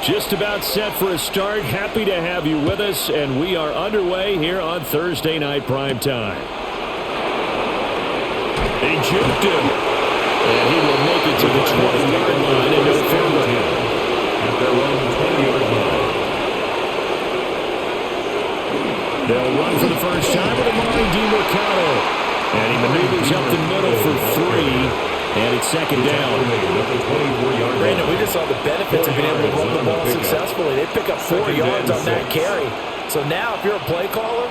Just about set for a start. Happy to have you with us, and we are underway here on Thursday Night Prime Time. They juked him, and he will make it to the 20-yard line and no further. At their own 20-yard line. They'll run for the first time with Amari DiMercado, and he maneuvers up the middle for 3. And it's second down. Brandon, we just saw the benefits of being able to run the ball successfully. They pick up 4 yards on that carry. So now if you're a play caller,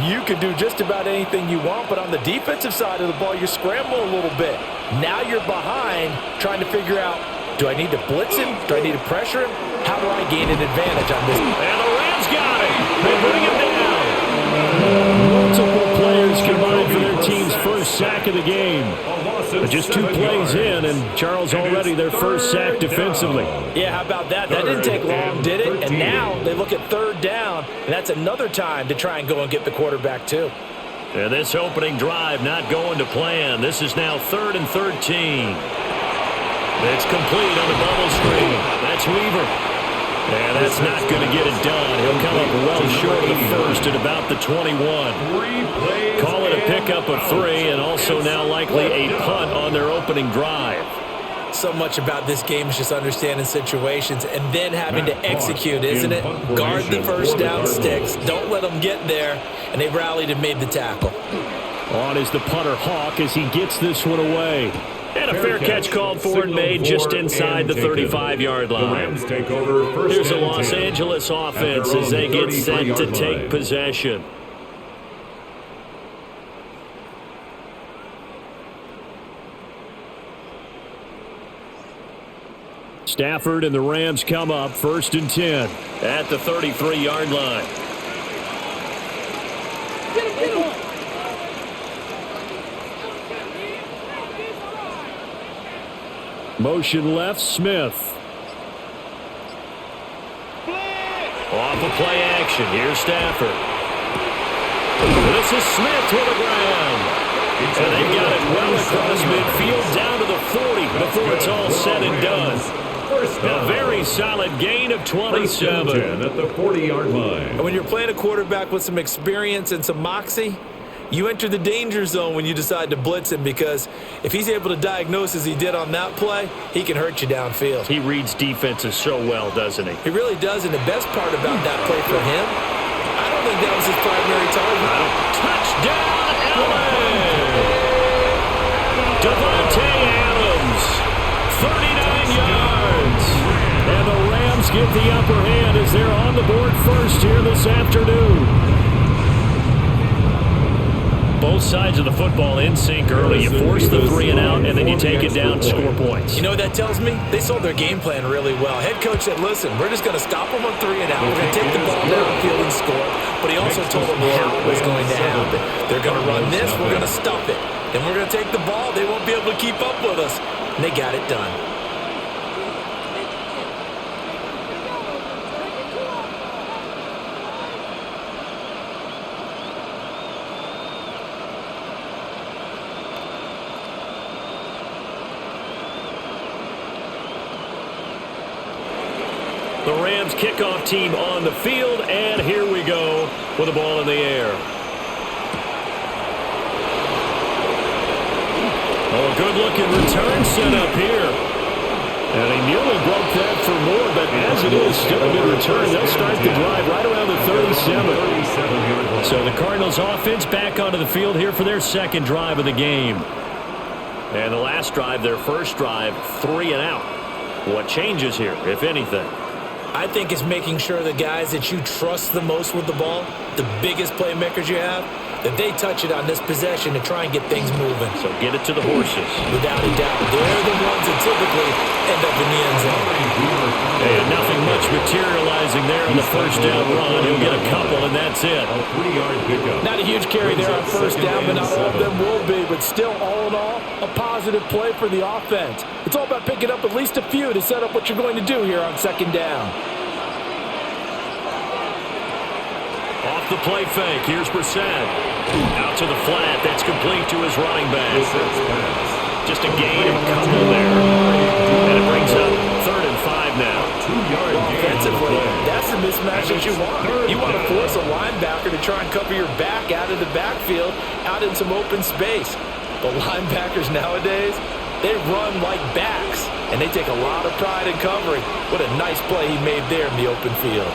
you can do just about anything you want. But on the defensive side of the ball, you scramble a little bit. Now you're behind trying to figure out, do I need to blitz him? Do I need to pressure him? How do I gain an advantage on this? And the Rams got it. They bring him down. Multiple players combined for their team's first sack of the game. But just 2 plays in, and Charles already their first sack defensively. Yeah, how about that? That didn't take long, did it? And now they look at third down, and that's another time to try and go and get the quarterback too. And this opening drive not going to plan. This is now 3rd and 13. It's complete on the bubble screen. That's Weaver. And that's not going to get it done. He'll come up well short of the first at about the 21. Call it a pickup of 3, and also now likely a punt on their opening drive. So much about this game is just understanding situations and then having to execute, isn't it? Guard the first down sticks. Don't let them get there. And they rallied and made the tackle. On is the punter Hawk as he gets this one away. And a fair catch called for and made just inside the 35-yard line. Here's a Los Angeles offense as they get set to take possession. Stafford and the Rams come up 1st and 10 at the 33-yard line. Motion left, Smith. Off of play action. Here's Stafford. This is Smith to the ground. And they got it well across midfield down to the 40 before it's all said and done. A very solid gain of 27 at the 40-yard line. And when you're playing a quarterback with some experience and some moxie, you enter the danger zone when you decide to blitz him, because if he's able to diagnose as he did on that play, he can hurt you downfield. He reads defenses so well, doesn't he? He really does, and the best part about that play for him, I don't think that was his primary target. Touchdown, LA! Devontae Adams, 39 yards. And the Rams get the upper hand as they're on the board first here this afternoon. Both sides of the football in sync early. You force the 3 and out, and then you take it down, score points. You know what that tells me? They sold their game plan really well. Head coach said, listen, we're just going to stop them on 3 and out. We're going to take the ball downfield and score. But he also told them how it was going to happen. They're going to run this. We're going to stop it. Then we're going to take the ball. They won't be able to keep up with us. And they got it done. The Rams kickoff team on the field, and here we go with the ball in the air. Oh, good-looking return set up here. And he nearly broke that for more, but as it is, still a good return. They'll start the drive right around the 37. So the Cardinals offense back onto the field here for their second drive of the game. And the last drive, their first drive, 3 and out. What changes here, if anything? I think it's making sure the guys that you trust the most with the ball, the biggest playmakers you have, that they touch it on this possession to try and get things moving. So get it to the horses. Without a doubt. They're the ones that typically end up in the end zone. And nothing much materializing there on the first down run. He'll get a couple, and that's it. A 3-yard pickup. Not a huge carry there on first down, but not all of them will be. But still, all in all, a positive play for the offense. It's all about picking up at least a few to set up what you're going to do here on second down. Off the play fake, here's Brissett. Out to the flat, that's complete to his running back. Just a gain of a couple there. And it brings up 3rd and 5 now. 2-yard gain. Offensively, that's the mismatch that you want. You want to force a linebacker to try and cover your back out of the backfield, out in some open space. The linebackers nowadays, they run like backs, and they take a lot of pride in covering. What a nice play he made there in the open field.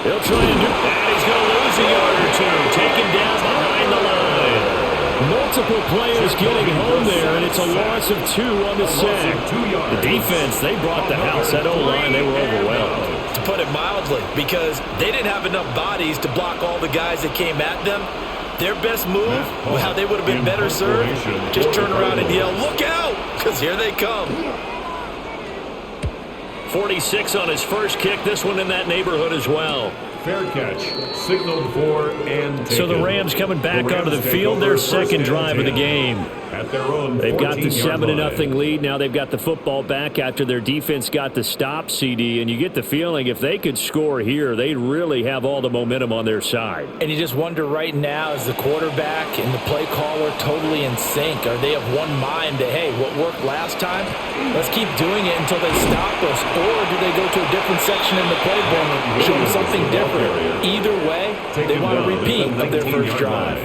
He'll try and do that. He's going to lose a yard or two. Taken down behind the line. Multiple players getting home there, and it's a loss of 2 on the sack. The defense, they brought the house. That O-line, they were overwhelmed. To put it mildly, because they didn't have enough bodies to block all the guys that came at them. Their best move, how they would have been better served, just turn around and yell, "Look out!" Because here they come. 46 on his first kick. This one in that neighborhood as well. Fair catch, signaled for and taken. So the Rams coming back onto the field, their second drive of the game. At their own They've got the 14-yard 7-0 lead. Now they've got the football back after their defense got the stop, CD. And you get the feeling if they could score here, they'd really have all the momentum on their side. And you just wonder right now, is the quarterback and the play caller totally in sync? Are they of one mind that, hey, what worked last time, let's keep doing it until they stop us? Or do they go to a different section in the playbook, show them something different? Either way, they want to repeat of their first drive.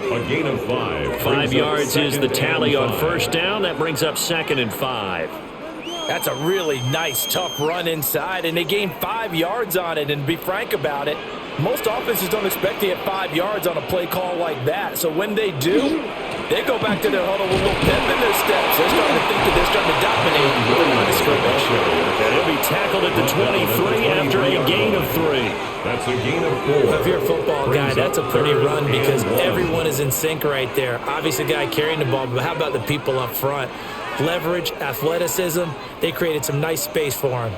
A gain of 5. 5 yards is the tally on first down. That brings up 2nd and 5. That's a really nice, tough run inside, and they gained 5 yards on it. And to be frank about it, most offenses don't expect to get 5 yards on a play call like that. So when they do, they go back to their huddle with a little pep in their steps. They're starting to think that they're starting to dominate the line of scrimmage. And he'll be tackled at the 23 after a gain of 3. That's a gain of 4. If you're a football guy, that's a pretty run because everyone is in sync right there. Obviously, the guy carrying the ball, but how about the people up front? Leverage, athleticism, they created some nice space for him.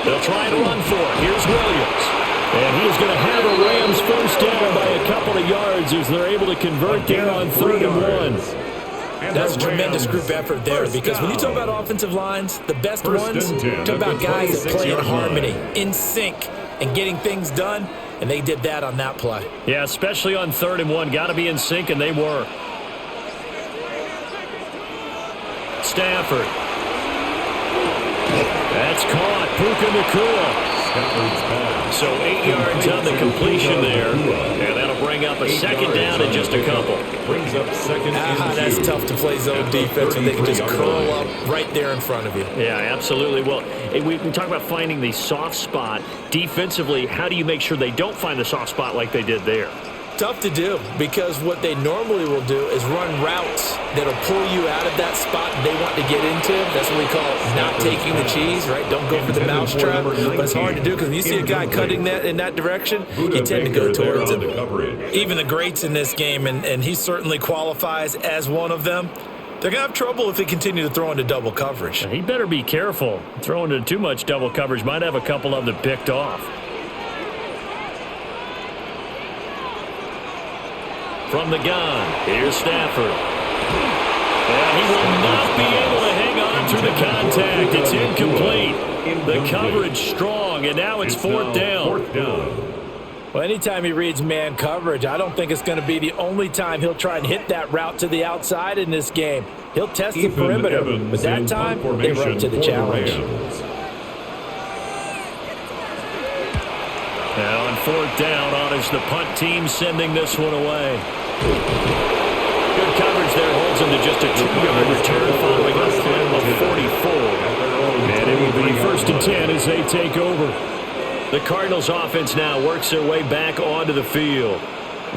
They'll try and run for it. Here's Williams. And he's going to have a Rams first down by a couple of yards as they're able to convert there on 3rd and 1. That's a tremendous group effort there because when you talk about offensive lines, the best ones, talk about guys that play in harmony, in sync, and getting things done, and they did that on that play. Yeah, especially on 3rd and 1. Got to be in sync, and they were. Stafford. That's caught. Puka Nacua. So 8 yards on the completion there. And that'll bring up a second down in just a couple. Brings up 2nd and 2. That's tough to play zone defense when they can just curl up right there in front of you. Yeah, absolutely. Well, we talk about finding the soft spot. Defensively, how do you make sure they don't find the soft spot like they did there? Tough to do because what they normally will do is run routes that'll pull you out of that spot they want to get into. That's what we call not taking the cheese, right? Don't go for the mousetrap. But it's hard to do because when you see a guy cutting that in that direction, you tend to go towards him. Even the greats in this game, and he certainly qualifies as one of them, they're going to have trouble if they continue to throw into double coverage. He better be careful. Throwing into too much double coverage might have a couple of them picked off. From the gun, here's Stafford. And he will not be able to hang on through the contact. It's incomplete. The coverage strong, and now it's 4th down. Well, anytime he reads man coverage, I don't think it's going to be the only time he'll try and hit that route to the outside in this game. He'll test the perimeter, but that time, they were up to the challenge. Now on 4th down, on is the punt team sending this one away. Good coverage there, holds him to just a 2-yard return following a film of 44. And it will be 1st and 10 as they take over. The Cardinals offense now works their way back onto the field.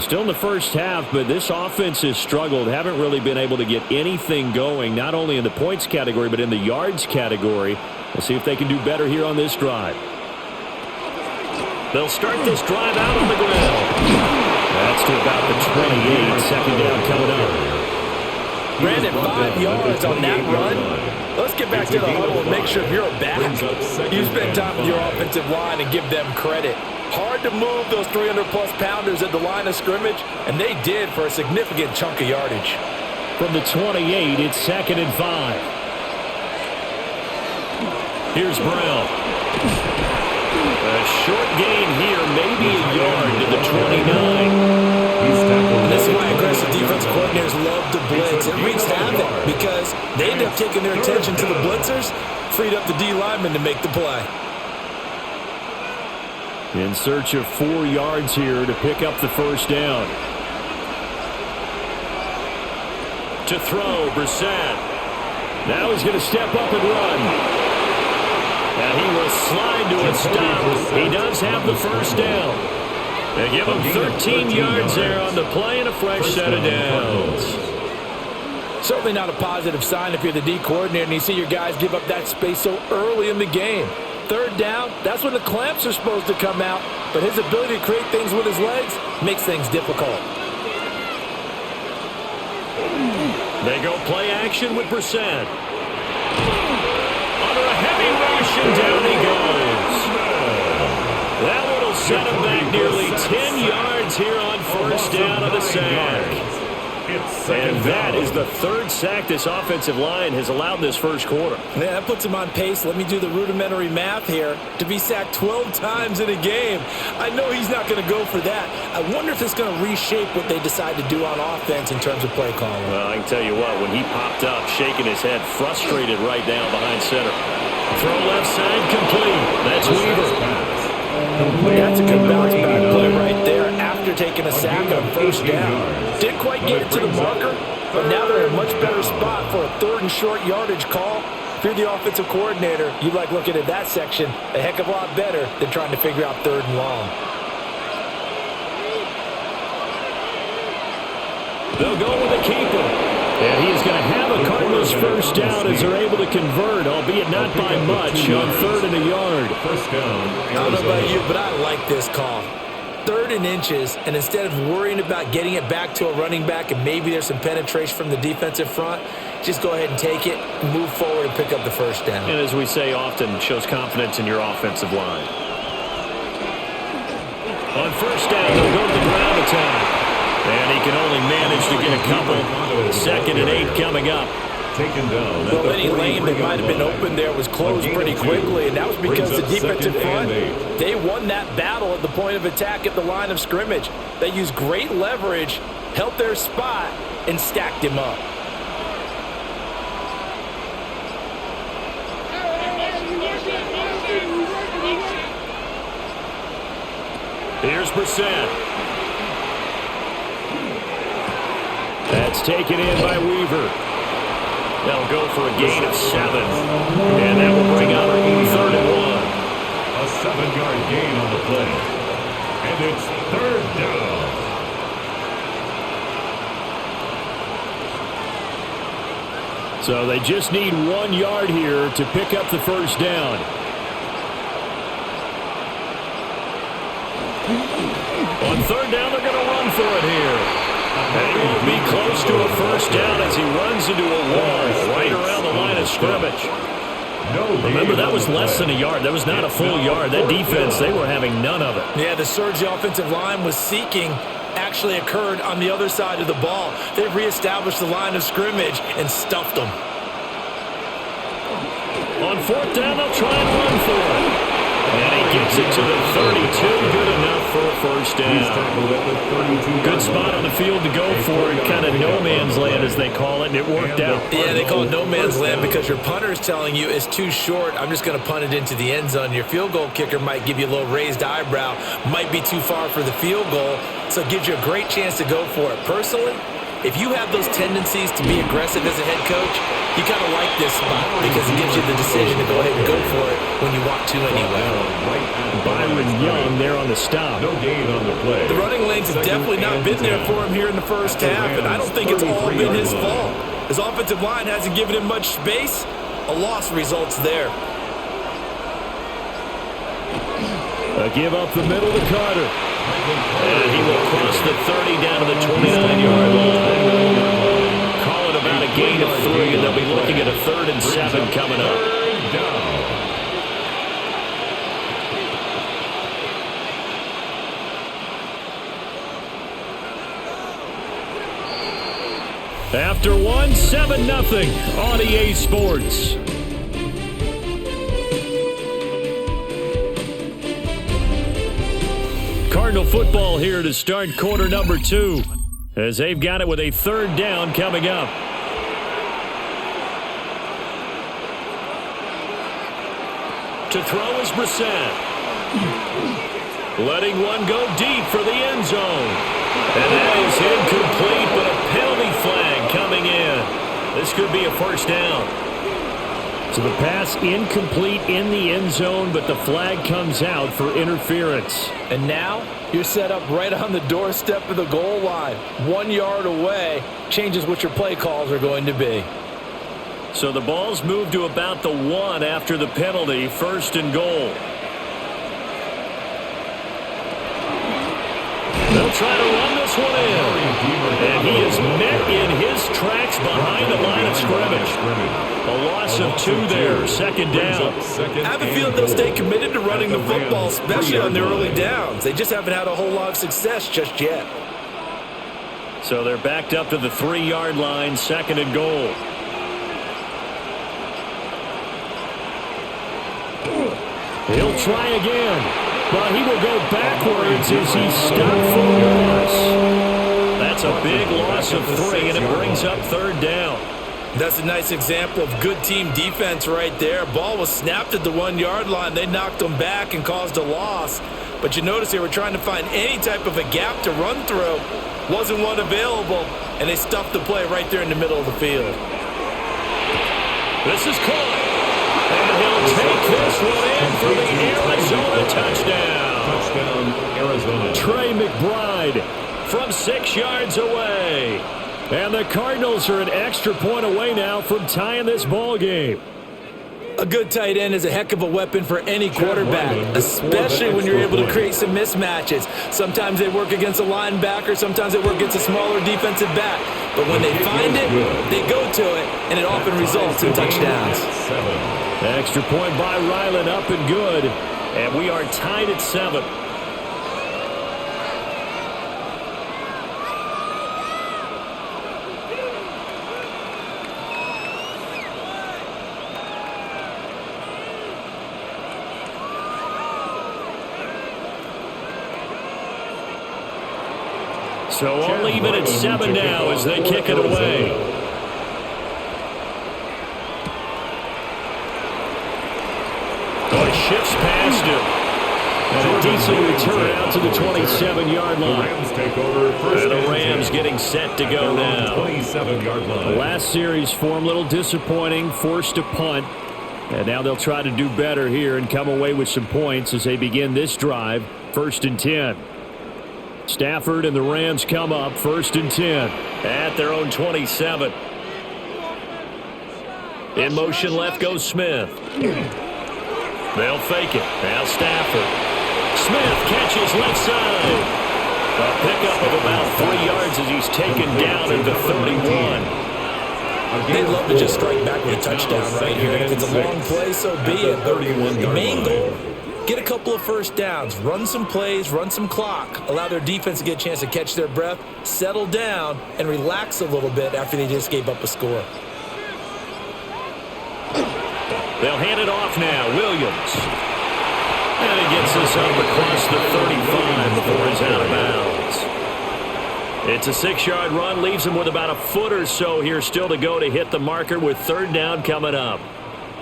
Still in the first half, but this offense has struggled. Haven't really been able to get anything going, not only in the points category, but in the yards category. We'll see if they can do better here on this drive. They'll start this drive out on the ground. That's to about the 28. 2nd down coming up. Brandon, 5 yards on that run. Let's get back to the huddle and make sure if you're a back, you spend time with your offensive line and give them credit. Hard to move those 300-plus pounders at the line of scrimmage, and they did for a significant chunk of yardage. From the 28, it's 2nd and 5. Here's Brown. A short gain here, maybe a yard to the 29. And this is why aggressive defense coordinators love to blitz. It wreaks havoc because they end up taking their attention to the blitzers, freed up the D lineman to make the play. In search of 4 yards here to pick up the first down. To throw, Brissett. Now he's going to step up and run. And he will slide to a stop. He does have the first down. They give him 13 yards there on the play and a fresh set of downs. Certainly not a positive sign if you're the D coordinator and you see your guys give up that space so early in the game. Third down, that's when the clamps are supposed to come out, but his ability to create things with his legs makes things difficult. They go play action with Brissett. Under a heavy rush, and down he goes. That one will set him back nearly 10 yards here on first down of the sack. And that is the third sack this offensive line has allowed this first quarter. Yeah, that puts him on pace. Let me do the rudimentary math here. To be sacked 12 times in a game. I know he's not going to go for that. I wonder if it's going to reshape what they decide to do on offense in terms of play calling. Well, I can tell you what, when he popped up, shaking his head, frustrated right down behind center. Throw left side, complete. That's Weaver. That's a good bounce back play right there after taking a sack on first down. Didn't quite get it to the marker, but now they're in a much better spot for a 3rd and short yardage call. If you're the offensive coordinator, you like looking at that section a heck of a lot better than trying to figure out 3rd and long. They'll go with a keeper. And he is going to have a Cardinals first down as they're able to convert, albeit not by much, on 3rd and a yard. First down. I don't know about you, but I like this call. 3rd and inches, and instead of worrying about getting it back to a running back and maybe there's some penetration from the defensive front, just go ahead and take it, move forward, and pick up the first down. And as we say often, shows confidence in your offensive line. On first down, they'll go to the ground attack. And he can only manage to get a couple. 2nd and 8 coming up. Taken down. Well, any lane that might have been open there was closed pretty quickly, and that was because the defensive front, they won that battle at the point of attack at the line of scrimmage. They used great leverage, held their spot, and stacked him up. Here's Brissett. That's taken in by Weaver. That'll go for a gain of 7. And that will bring up 3rd and 1. A 7-yard gain on the play. And it's 3rd down. So they just need 1 yard here to pick up the first down. On 3rd down, they're going to run for it here. And he won't be close to a first down as he runs into a wall right around the line of scrimmage. Remember, that was less than a yard. That was not a full yard. That defense, they were having none of it. Yeah, the surge the offensive line was seeking actually occurred on the other side of the ball. They reestablished the line of scrimmage and stuffed them. On 4th down, they'll try and run for it. And he gets it to the 32. Good enough for a first down. Good spot on the field to go for it. Kind of no man's land, as they call it, and it worked out. Yeah, they call it no man's land because your punter is telling you it's too short. I'm just going to punt it into the end zone. Your field goal kicker might give you a little raised eyebrow. Might be too far for the field goal, so it gives you a great chance to go for it. Personally, if you have those tendencies to be aggressive as a head coach, you kind of like this spot because it gives you the decision to go ahead and go for it when you want to anyway. Byron Young there on the stop. No gain on the play. The running lanes have definitely not been there for him here in the first half, and I don't think it's all been his fault. His offensive line hasn't given him much space. A loss results there. A give up the middle to Carter. And he will cross the 30 down to the 29-yard line. Call it about a gain of 3, and they'll be looking at a 3rd and 7 coming up. After 1, 7-0 on EA Sports. Cardinal football here to start quarter number 2. as they've got it with a third down coming up. To throw is Brissett. Letting one go deep for the end zone. And that is incomplete, but a penalty flag coming in. This could be a first down. So the pass incomplete in the end zone, but the flag comes out for interference. And now you're set up right on the doorstep of the goal line. 1 yard away changes what your play calls are going to be. So the ball's moved to about the 1 after the penalty, first and goal. They'll try to run this one in. And he is met in his tracks behind the line of scrimmage. A loss of 2 there, second down. I have a feeling they'll stay committed to running the football, especially on their early downs. They just haven't had a whole lot of success just yet. So they're backed up to the 3-yard line, second and goal. He'll try again. But he will go backwards as he stopped for a loss. That's a big loss of 3, and it brings up third down. That's a nice example of good team defense right there. Ball was snapped at the 1 yard line. They knocked them back and caused a loss. But you notice they were trying to find any type of a gap to run through. Wasn't one available, and they stuffed the play right there in the middle of the field. This is caught. And he'll take this one in for the Arizona touchdown. Touchdown, Arizona. Trey McBride from 6 yards away. And the Cardinals are an extra point away now from tying this ball game. A good tight end is a heck of a weapon for any quarterback, especially when you're able to create some mismatches. Sometimes they work against a linebacker, sometimes they work against a smaller defensive back. But when they find it, they go to it, and it often results in touchdowns. Extra point by Ryland, up and good. And we are tied at 7. So only even at 7 now as they kick it away. Oh, he shifts past him. And a decent return out to the 27-yard line. And the Rams getting set to go now. 27-yard line. The last series for him, a little disappointing, forced a punt. And now they'll try to do better here and come away with some points as they begin this drive, 1st and 10. Stafford and the Rams come up, 1st and 10 at their own 27. In motion left goes Smith. They'll fake it. Now Stafford. Smith catches left side. A pickup of about 3 yards as he's taken down at the 31. They'd love to just strike back with a touchdown right here. If it's a long play, so be it. The main goal, get a couple of first downs, run some plays, run some clock, allow their defense to get a chance to catch their breath, settle down, and relax a little bit after they just gave up a score. They'll hand it off now. Williams. And he gets this up across the 35 before he's out of bounds. It's a 6-yard run, leaves him with about a foot or so here still to go to hit the marker with third down coming up.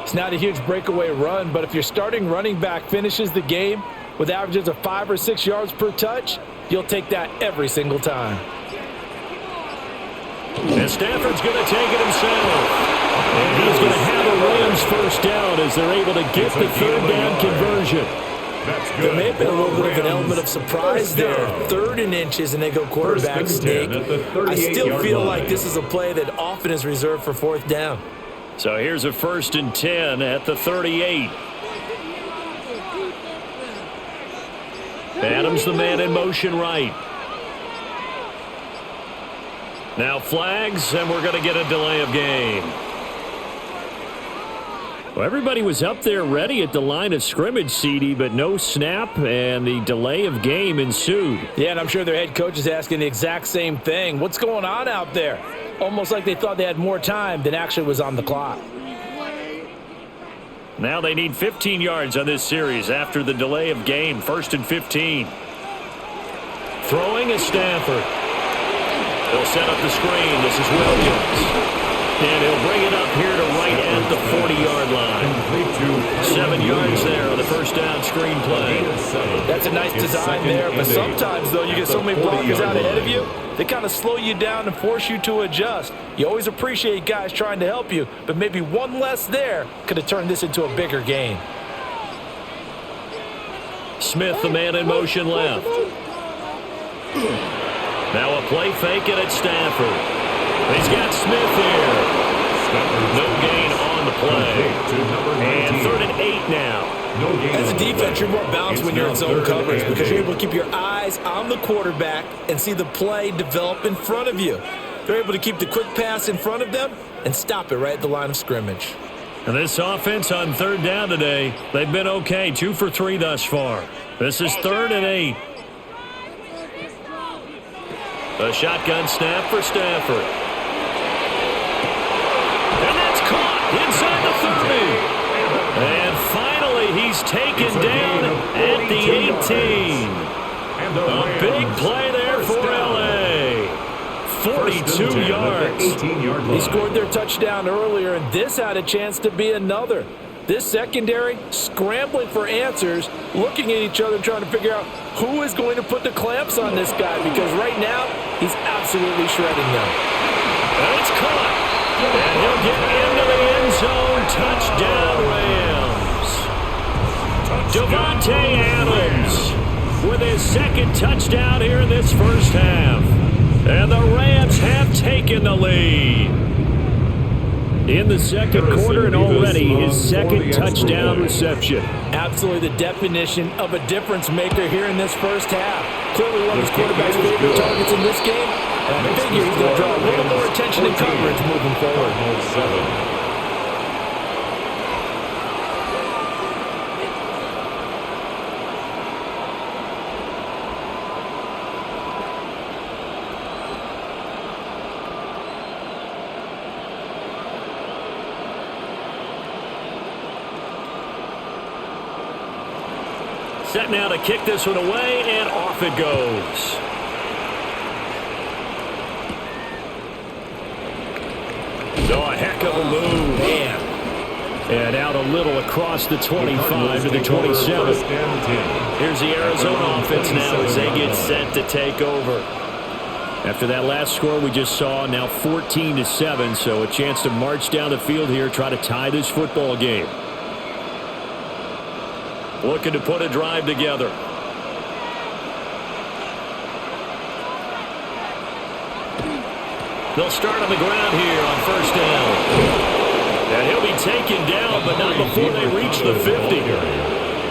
It's not a huge breakaway run, but if your starting running back finishes the game with averages of 5 or 6 yards per touch, you'll take that every single time. And Stafford's going to take it himself. And he's going to have a Rams first down as they're able to get the third down conversion. There may have been a little bit of an element of surprise there. 3rd and inches, and they go quarterback sneak. I still feel like this is a play that often is reserved for 4th down. So here's a 1st and 10 at the 38. Adams the man in motion right. Now flags, and we're going to get a delay of game. Well, everybody was up there ready at the line of scrimmage, CD, but no snap, and the delay of game ensued. Yeah, and I'm sure their head coach is asking the exact same thing. What's going on out there? Almost like they thought they had more time than actually was on the clock. Now they need 15 yards on this series after the delay of game. 1st and 15. Throwing is Stafford. They'll set up the screen. This is Williams. And he'll bring it up here to right at the 40-yard line. 7 yards there on the first down screen play. That's a nice design there, but sometimes, though, you get so many blockers out ahead of you, they kind of slow you down and force you to adjust. You always appreciate guys trying to help you, but maybe one less there could have turned this into a bigger gain. Smith, the man in motion left. Now a play fake it at Stafford. He's got Smith here. No gain on the play. And 3rd and 8 now. As a defense, you're more balanced when you're in zone coverage because you're able to keep your eyes on the quarterback and see the play develop in front of you. They're able to keep the quick pass in front of them and stop it right at the line of scrimmage. And this offense on 3rd down today, they've been okay. 2 for 3 thus far. This is 3rd and 8. A shotgun snap for Stafford. And that's caught inside the 30. And finally, he's taken down at the 18. A big play there for L.A. 42 yards. He scored their touchdown earlier, and this had a chance to be another. This secondary scrambling for answers, looking at each other, trying to figure out who is going to put the clamps on this guy, because right now he's absolutely shredding them. And it's caught. And he'll get into the end zone. Touchdown, Rams. Devontae Adams with his 2nd touchdown here in this first half. And the Rams have taken the lead. In the 2nd quarter, and already his 2nd touchdown reception. Absolutely the definition of a difference maker here in this first half. Clearly one of his quarterback's favorite targets in this game. And I figure he's going to draw a little more attention and coverage moving forward. Set now to kick this one away, and off it goes. Oh, a heck of a move. Man. And out a little across the 25 to the 27. Here's the Arizona offense now as they get set to take over. After that last score we just saw, now 14-7, so a chance to march down the field here, try to tie this football game. Looking to put a drive together. They'll start on the ground here on first down. And he'll be taken down, but not before they reach the 50.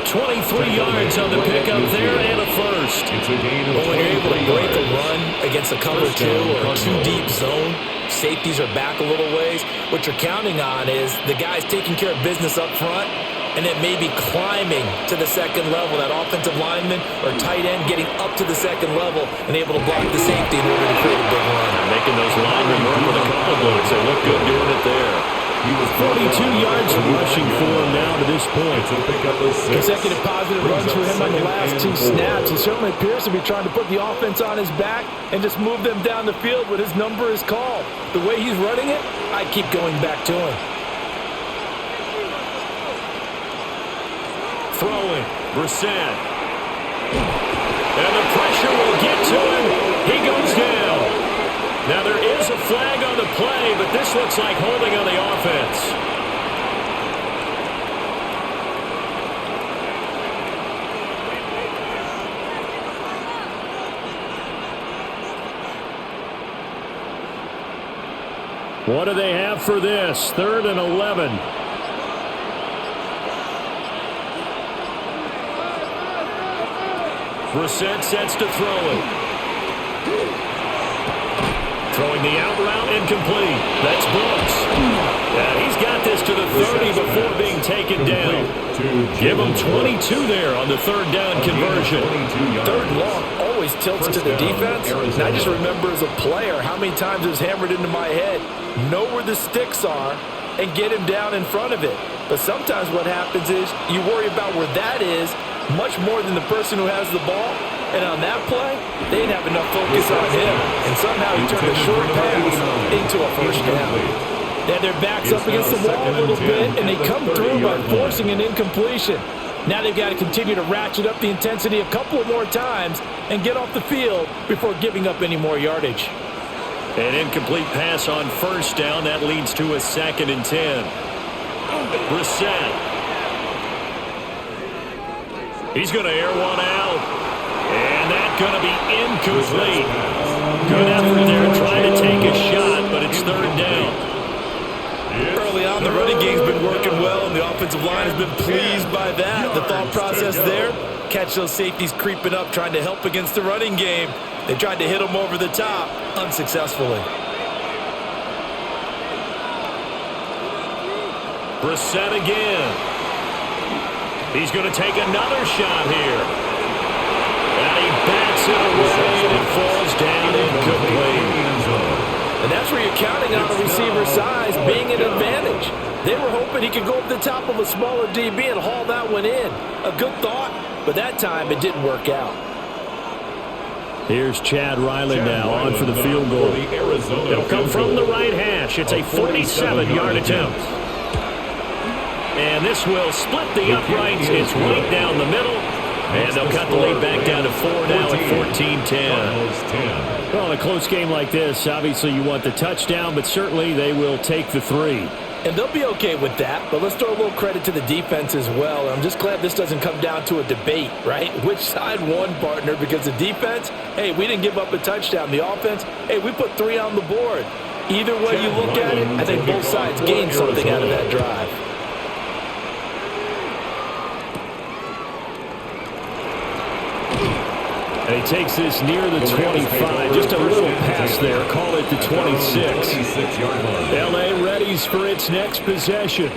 23 yards on the pickup there and a first. But when you're able to break a run against a cover 2 or a 2-deep zone, safeties are back a little ways. What you're counting on is the guys taking care of business up front, and it may be climbing to the 2nd level, that offensive lineman or tight end getting up to the 2nd level and able to block the safety in order to create a big run. Making those linemen work with a couple blocks. They look good doing it there. 42 yards rushing for him now to this point. Consecutive positive runs for him on the last 2 snaps. He certainly appears to be trying to put the offense on his back and just move them down the field when his number is called. The way he's running it, I keep going back to him. Throwing, Brissett. And the pressure will get to him. He goes down. Now there is a flag on the play, but this looks like holding on the offense. What do they have for this? 3rd and 11. Brissett sets to throw it. Throwing the out route incomplete. That's Brooks. Yeah, he's got this to the 30 before being taken down. Give him 22 there on the 3rd down conversion. 3rd long always tilts to the defense. And I just remember as a player how many times it was hammered into my head. Know where the sticks are and get him down in front of it. But sometimes what happens is you worry about where that is much more than the person who has the ball. And on that play, they didn't have enough focus on him. And somehow he turned a short pass into a first down. They had their backs up against the wall a little bit, and they come through by forcing an incompletion. Now they've got to continue to ratchet up the intensity a couple of more times and get off the field before giving up any more yardage. An incomplete pass on first down. That leads to a 2nd and 10. Brissett. He's going to air one out. And that's going to be incomplete. Good effort there trying to take a shot, but it's 3rd down. Early on, the running game's been working well, and the offensive line has been pleased by that. The thought process there, catch those safeties creeping up, trying to help against the running game. They tried to hit them over the top, unsuccessfully. Brissett again. He's going to take another shot here. And he backs it away, and it falls down incomplete. And that's where you're counting on a receiver's size being an advantage. They were hoping he could go up the top of a smaller DB and haul that one in. A good thought, but that time it didn't work out. Here's Chad Ryland now on for the field goal. It'll come from the right hash. It's a 47-yard attempt. And this will split the uprights. It's right down the middle. And they'll cut the lead back down to 4 now at 14-10. Well, in a close game like this, obviously you want the touchdown, but certainly they will take the 3. And they'll be okay with that, but let's throw a little credit to the defense as well. I'm just glad this doesn't come down to a debate, right? Which side won, partner? Because the defense, hey, we didn't give up a touchdown. The offense, hey, we put 3 on the board. Either way you look at it, I think both sides gained something out of that drive. And he takes this near the 25. Just a little pass there. Call it the 26. L.A. readies for its next possession.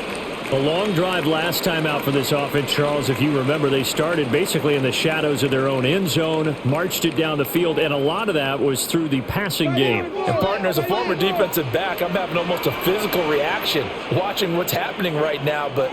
A long drive last time out for this offense, Charles. If you remember, they started basically in the shadows of their own end zone, marched it down the field, and a lot of that was through the passing game. And, partner, as a former defensive back, I'm having almost a physical reaction watching what's happening right now. But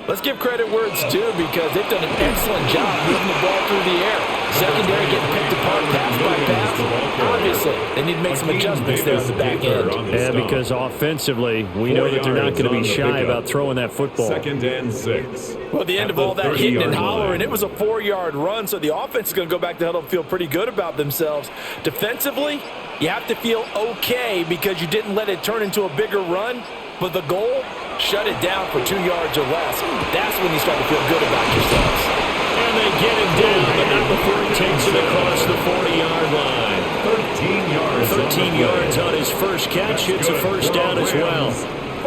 let's give credit where it's due because they've done an excellent job moving the ball through the air. Secondary getting picked apart pass by pass. Obviously, they need to make some adjustments there on the back end. And because offensively, we know that they're not going to be shy about throwing that football. 2nd and 6. Well, at the end of all that hitting and hollering, it was a 4-yard run, so the offense is going to go back to the huddle and feel pretty good about themselves. Defensively, you have to feel okay because you didn't let it turn into a bigger run, but the goal, shut it down for 2 yards or less. That's when you start to feel good about yourselves. And they get him down, but not before he takes it across the 40-yard line. 13 yards. 13 yards on his first catch. It's a first down as well.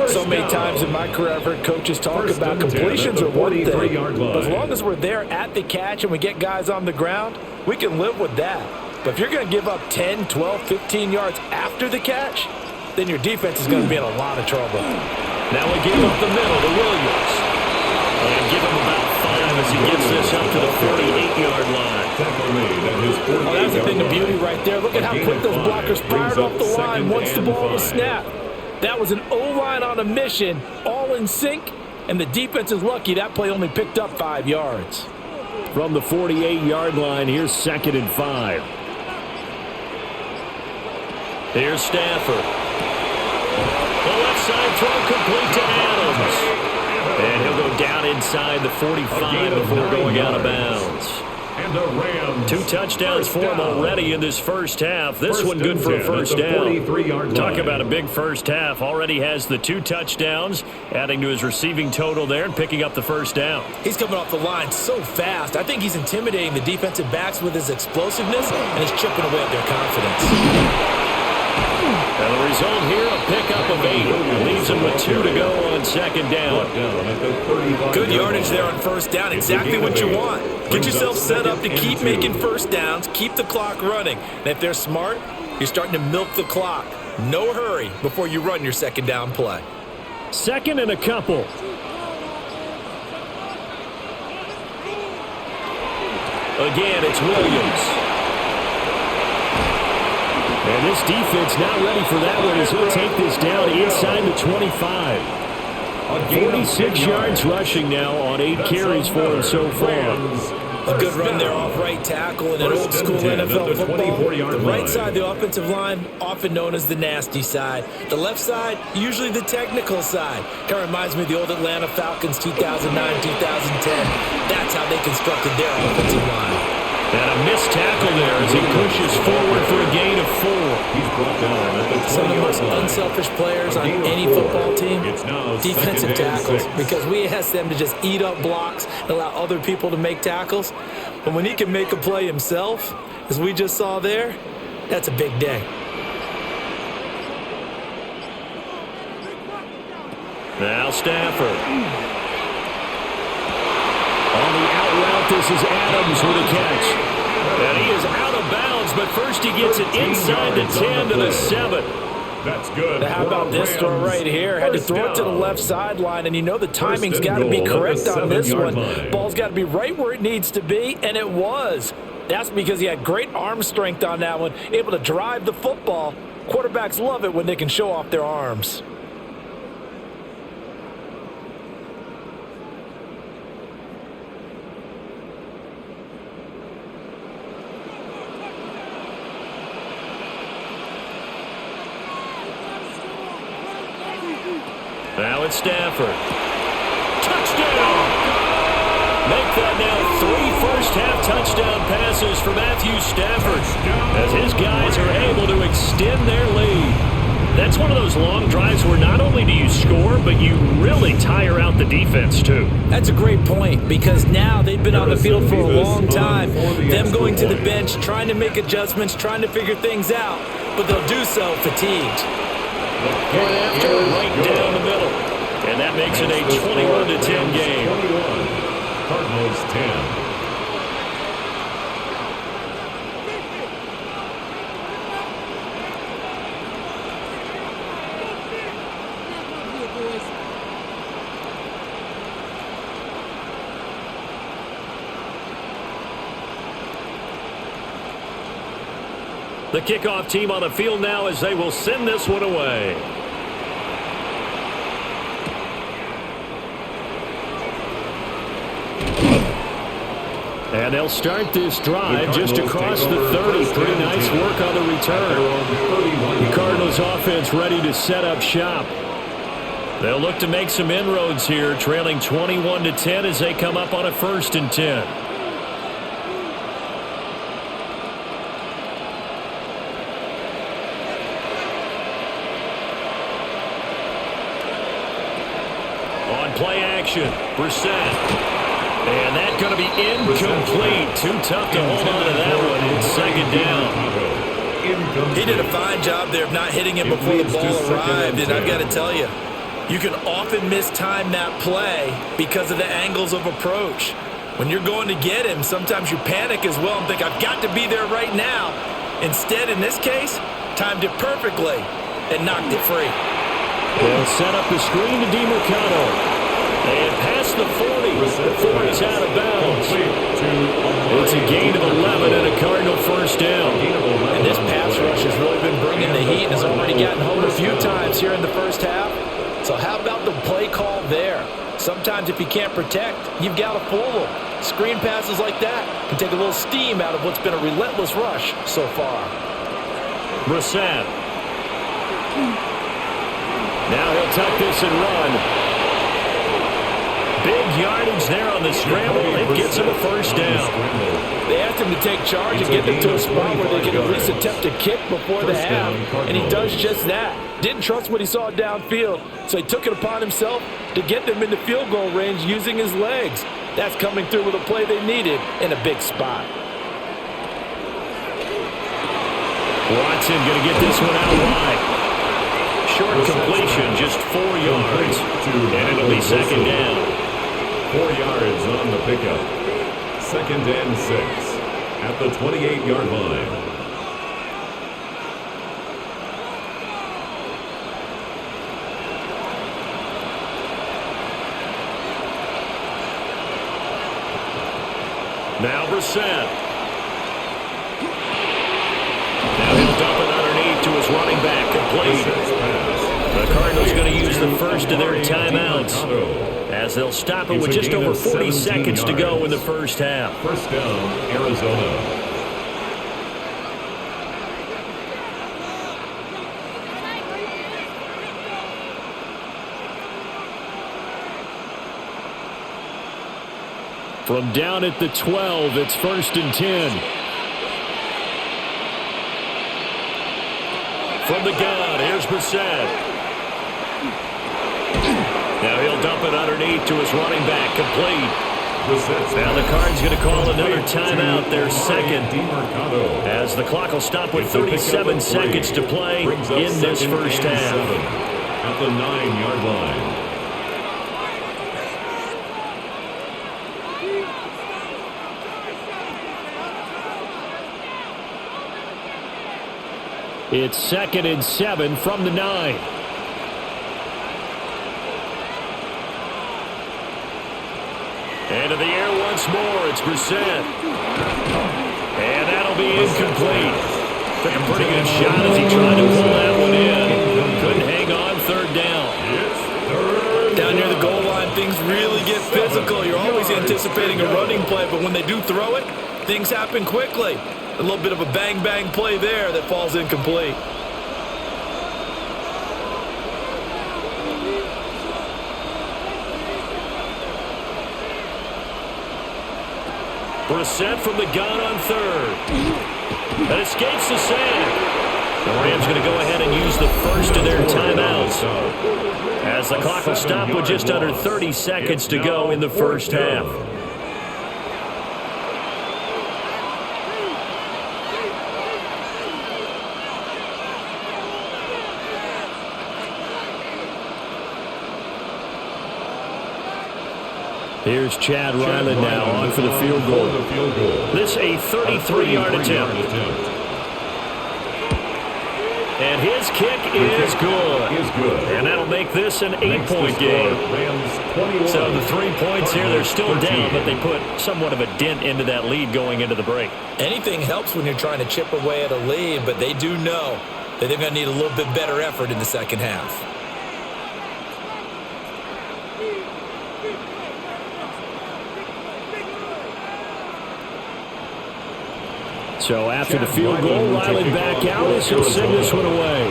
So many times in my career I've heard coaches talk about completions are one thing, but as long as we're there at the catch and we get guys on the ground, we can live with that. But if you're going to give up 10, 12, 15 yards after the catch, then your defense is going to be in a lot of trouble. Now we give up the middle to Williams. And give him about 5 as he gets this up to the 48-yard line. Oh, that's the thing of beauty right there. Look at how quick those blockers fired off the line once the ball was snapped. That was an O-line on a mission, all in sync, and the defense is lucky that play only picked up 5 yards. From the 48-yard line, here's 2nd and 5. Here's Stafford. The left side throw complete to Adams. And he'll go down inside the 45 before going out of bounds. And the Rams. 2 touchdowns for him already in this first half. This one good for a first down. Talk about a big first half. Already has the 2 touchdowns, adding to his receiving total there and picking up the first down. He's coming off the line so fast. I think he's intimidating the defensive backs with his explosiveness, and he's chipping away at their confidence. And the result here, a pickup of 8. Leaves him with 2 to go on 2nd down. Good yardage there on first down. Exactly what you want. Get yourself set up to keep making first downs, keep the clock running. And if they're smart, you're starting to milk the clock. No hurry before you run your 2nd down play. 2nd and a couple. Again, it's Williams. And this defense not ready for that one as he'll take this down inside the 25. 46 yards rushing now on 8 carries for him so far. A good run there off right tackle in an old school NFL football. The right side of the offensive line, often known as the nasty side. The left side, usually the technical side. Kind of reminds me of the old Atlanta Falcons 2009, 2010. That's how they constructed their offensive line. And a missed tackle there as he pushes forward for a gain of 4. He's brought down at the Some of the most unselfish players on any football team, defensive tackles, because we ask them to just eat up blocks and allow other people to make tackles. But when he can make a play himself, as we just saw there, that's a big day. Now Stafford. On the out route, this is Adams with a catch. And he is out of bounds, but first he gets it inside the 10 to the 7. That's good. Now how about this throw right here? Had to throw it to the left sideline, and you know the timing's got to be correct on this one. Ball's got to be right where it needs to be, and it was. That's because he had great arm strength on that one, able to drive the football. Quarterbacks love it when they can show off their arms. Now it's Stafford. Touchdown! Make that now 3 first-half touchdown passes for Matthew Stafford as his guys are able to extend their lead. That's one of those long drives where not only do you score, but you really tire out the defense, too. That's a great point because now they've been on the field for a long time. Them going to the bench, trying to make adjustments, trying to figure things out, but they'll do so fatigued. Point after, right down the middle. And that makes it a 21-10 game. Cardinals 10. The kickoff team on the field now as they will send this one away. And they'll start this drive just across the 30. Pretty nice work on the return. The Cardinals offense ready to set up shop. They'll look to make some inroads here, trailing 21-10 as they come up on a 1st and 10. Play action, Brissett. And that's going to be incomplete. Too tough to hold on to that one. It's 2nd down. He did a fine job there of not hitting him before the ball arrived. And I've got to tell you, you can often mistime that play because of the angles of approach. When you're going to get him, sometimes you panic as well and think, I've got to be there right now. Instead, in this case, timed it perfectly and knocked it free. They'll set up the screen to DeMarcano. And past the 40. The 40's out of bounds. It's a gain of 11 and a Cardinal 1st down. And this pass rush has really been bringing the heat and has already gotten home a few times here in the 1st half. So how about the play call there? Sometimes if you can't protect, you've got to fool them. Screen passes like that can take a little steam out of what's been a relentless rush so far. Brissett. Now he'll tuck this and run. Big yardage there on the scramble. It gets him a 1st down. They asked him to take charge and get them to a spot where they can at least attempt a kick before the half, and he does just that. Didn't trust what he saw downfield, so he took it upon himself to get them into field goal range using his legs. That's coming through with a play they needed in a big spot. Watson going to get this one out wide. Short completion, just 4 yards. And it'll be 2nd down. 4 yards on the pickup. 2nd and 6 at the 28-yard line. Now Brissett. Now he'll dump it underneath to his running back, complete. The Cardinals going to use the first of their timeouts. as they'll stop it with just over 40 seconds to go in the first half. First down, Arizona. From down at the 12, it's 1st and 10. From the gun, here's Brissett. Now he'll dump it underneath to his running back, complete. Now the Cardinals going to call another timeout, their second, as the clock will stop with 37 seconds to play in this first half. At the 9-yard line. It's 2nd and 7 from the 9. Into the air once more, it's Brissett. And that'll be incomplete. Took a pretty good shot as he tried to pull that one in. Couldn't hang on, 3rd down. Down near the goal line, things really get physical. You're always anticipating a running play, but when they do throw it, things happen quickly. A little bit of a bang-bang play there that falls incomplete. Brissett from the gun on 3rd. That escapes the sack. The Rams going to go ahead and use the first of their timeouts, as the clock will stop with just under 30 seconds to go in the first half. Here's Chad Ryland now on for the field goal. This a 33-yard attempt. And his kick is good. And that'll make this an 8-point game. So the 3 points here, they're still down, but they put somewhat of a dent into that lead going into the break. Anything helps when you're trying to chip away at a lead, but they do know that they're going to need a little bit better effort in the second half. So after the field goal, Riley back out as he'll send this one away.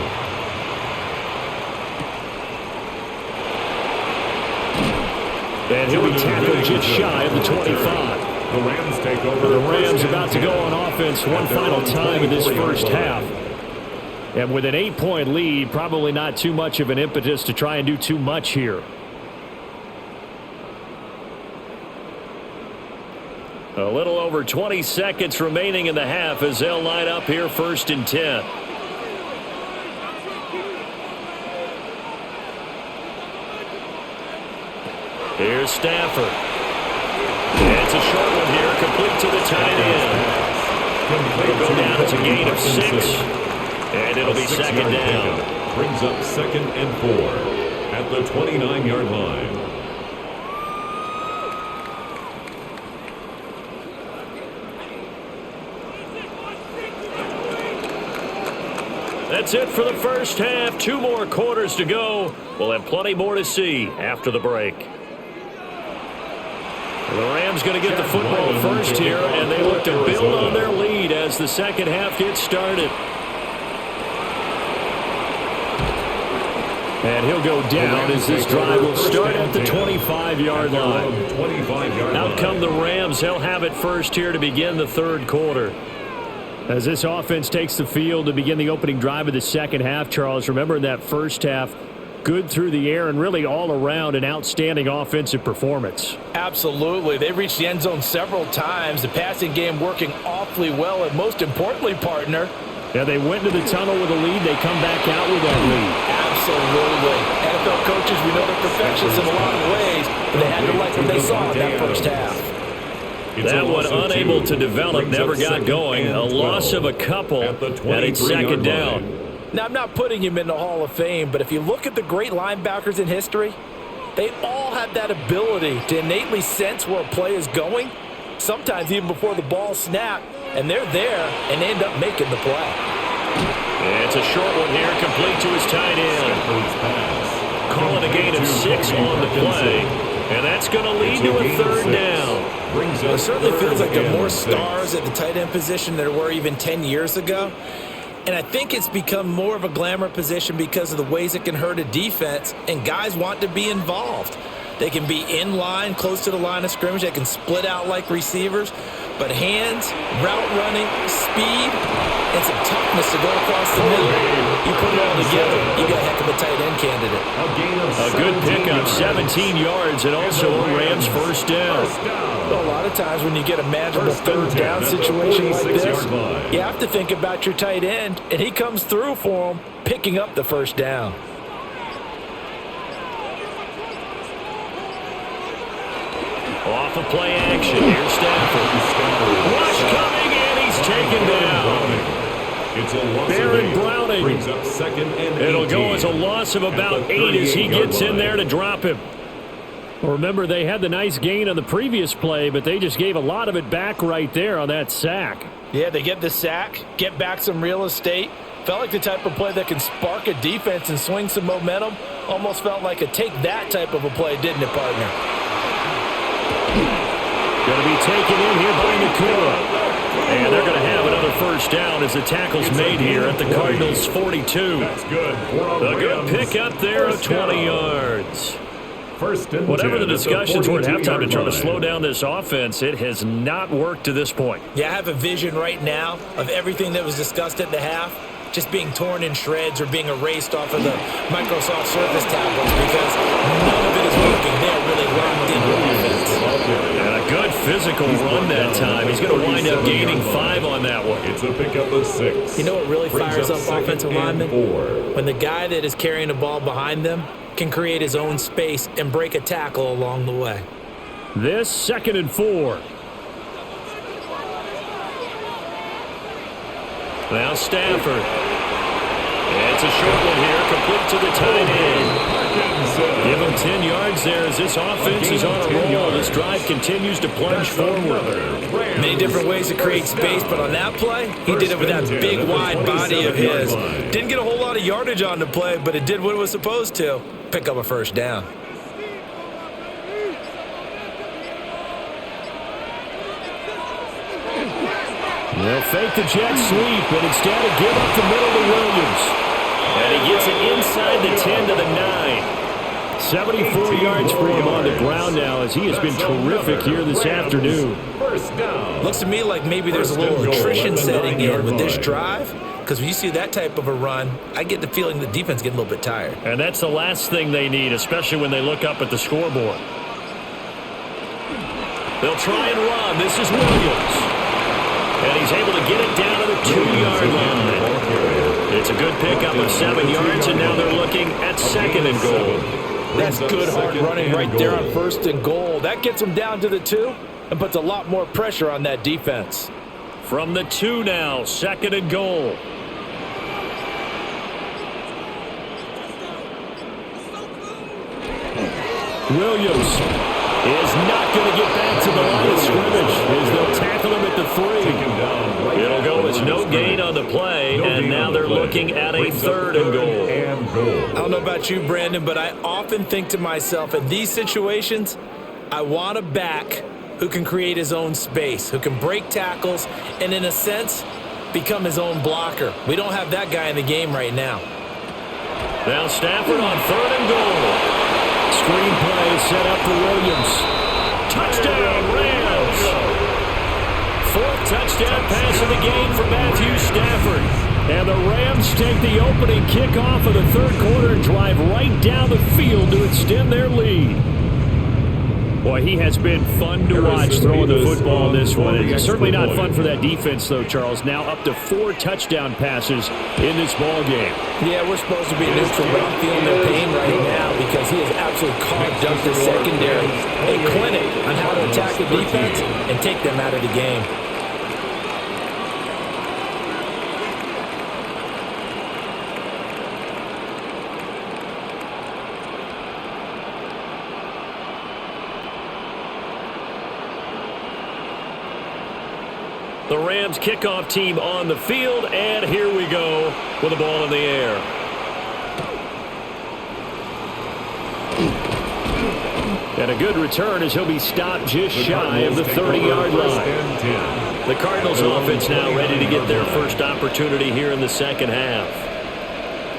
And he'll be tackled just shy of the 25. The Rams take over. The Rams about to go on offense one final time in this first half. And with an 8-point lead, probably not too much of an impetus to try and do too much here. A little over 20 seconds remaining in the half as they'll line up here 1st and 10. Here's Stafford. It's a short one here, complete to the tight end. It'll go down as a gain of 6, and it'll be 2nd down. Brings up 2nd and 4 at the 29-yard line. That's it for the first half. 2 more quarters to go. We'll have plenty more to see after the break. The Rams going to get the football first here, and they look to build on their lead as the second half gets started. And he'll go down as this drive will start at the 25-yard line. Out come the Rams. They'll have it first here to begin the 3rd quarter. As this offense takes the field to begin the opening drive of the second half, Charles, remember in that first half, good through the air and really all around an outstanding offensive performance. Absolutely. They reached the end zone several times. The passing game working awfully well, and most importantly, partner, yeah, they went to the tunnel with a lead. They come back out with that lead. Absolutely. NFL coaches, we know they're perfectionists in a lot of ways, but they had to like what they saw in that first half. That one unable to develop, never got going. A loss of a couple, and it's 2nd down. Now, I'm not putting him in the Hall of Fame, but if you look at the great linebackers in history, they all have that ability to innately sense where a play is going, sometimes even before the ball snapped, and they're there and end up making the play. It's a short one here, complete to his tight end. Calling a gain of 6 on the play. And that's going to lead to a third down. It certainly feels like there are more stars at the tight end position than there were even 10 years ago. And I think it's become more of a glamour position because of the ways it can hurt a defense, and guys want to be involved. They can be in line, close to the line of scrimmage. They can split out like receivers. But hands, route running, speed, and some toughness to go across the middle. You put it all together, you got a heck of a tight end candidate. A good pickup, 17 yards, and also a Rams first down. Well, a lot of times when you get a manageable third down situation like this, you have to think about your tight end, and he comes through for him, picking up the first down. Off of play action. Here's Stafford. Rush coming, and he's taken down. It's a loss Baron of 8. Browning. Brings up second and It'll 18. go as a loss of about 8 as he gets in there to drop him. Remember, they had the nice gain on the previous play, but they just gave a lot of it back right there on that sack. Yeah, they get the sack, get back some real estate. Felt like the type of play that can spark a defense and swing some momentum. Almost felt like a take-that type of a play, didn't it, partner? Going to be taken in here by Nakua. And they're going to have another first down as the tackle's made here at the Cardinals' 42. That's good. A good pick up there of 20 yards. First and Whatever 10 the discussions were at halftime to try to line. slow down this offense, it has not worked to this point. Yeah, I have a vision right now of everything that was discussed at the half just being torn in shreds or being erased off of the Microsoft Surface tablets because none of it is working. They're really locked in offense. And a good physical run that time. He's going to wind up gaining 5 on that one. It's a pickup of 6. You know what really fires up offensive linemen? 4. When the guy that is carrying the ball behind them can create his own space and break a tackle along the way. This 2nd and 4. Now Stafford. It's a short one here, complete to the tight end. Give him 10 yards there as this offense is on a roll. This drive continues to plunge forward. Many different ways to create space, but on that play, he did it with that big, wide body of his. Didn't get a whole lot of yardage on the play, but it did what it was supposed to. Pick up a first down. They'll fake the jet sweep, but instead of give up the middle to Williams. And he gets it inside the 10 to the 9. 74 yards for him on the ground now as he has been terrific here this afternoon. Looks to me like maybe there's a little attrition setting in with this drive. Because when you see that type of a run, I get the feeling the defense getting a little bit tired. And that's the last thing they need, especially when they look up at the scoreboard. They'll try and run. This is Williams. And he's able to get it down to the 2-yard line. It's a good pickup of 7 yards, and now they're looking at 2nd and goal. That's good hard running right there on 1st and goal. That gets them down to the 2 and puts a lot more pressure on that defense. From the 2 now, 2nd and goal. Williams is not going to get back to the line of scrimmage as they'll tackle him at the 3. It'll go as no gain on the play, and now they're looking at a 3rd and goal. I don't know about you, Brandon, but I often think to myself, in these situations, I want a back who can create his own space, who can break tackles, and in a sense, become his own blocker. We don't have that guy in the game right now. Now Stafford on 3rd and goal. Screen play set up for Williams. Touchdown, Rams! 4th touchdown pass of the game for Matthew Stafford. And the Rams take the opening kickoff of the 3rd quarter and drive right down the field to extend their lead. Boy, he has been fun to watch throwing the football in this one. It's certainly not fun for that defense, though, Charles. Now up to 4 touchdown passes in this ball game. Yeah, we're supposed to be neutral, but I'm feeling their pain right now because he has absolutely carved up the secondary. A clinic on how to attack the defense and take them out of the game. The Rams kickoff team on the field, and here we go with the ball in the air. And a good return as he'll be stopped just shy of the 30-yard line. The Cardinals offense now ready to get their first opportunity here in the second half.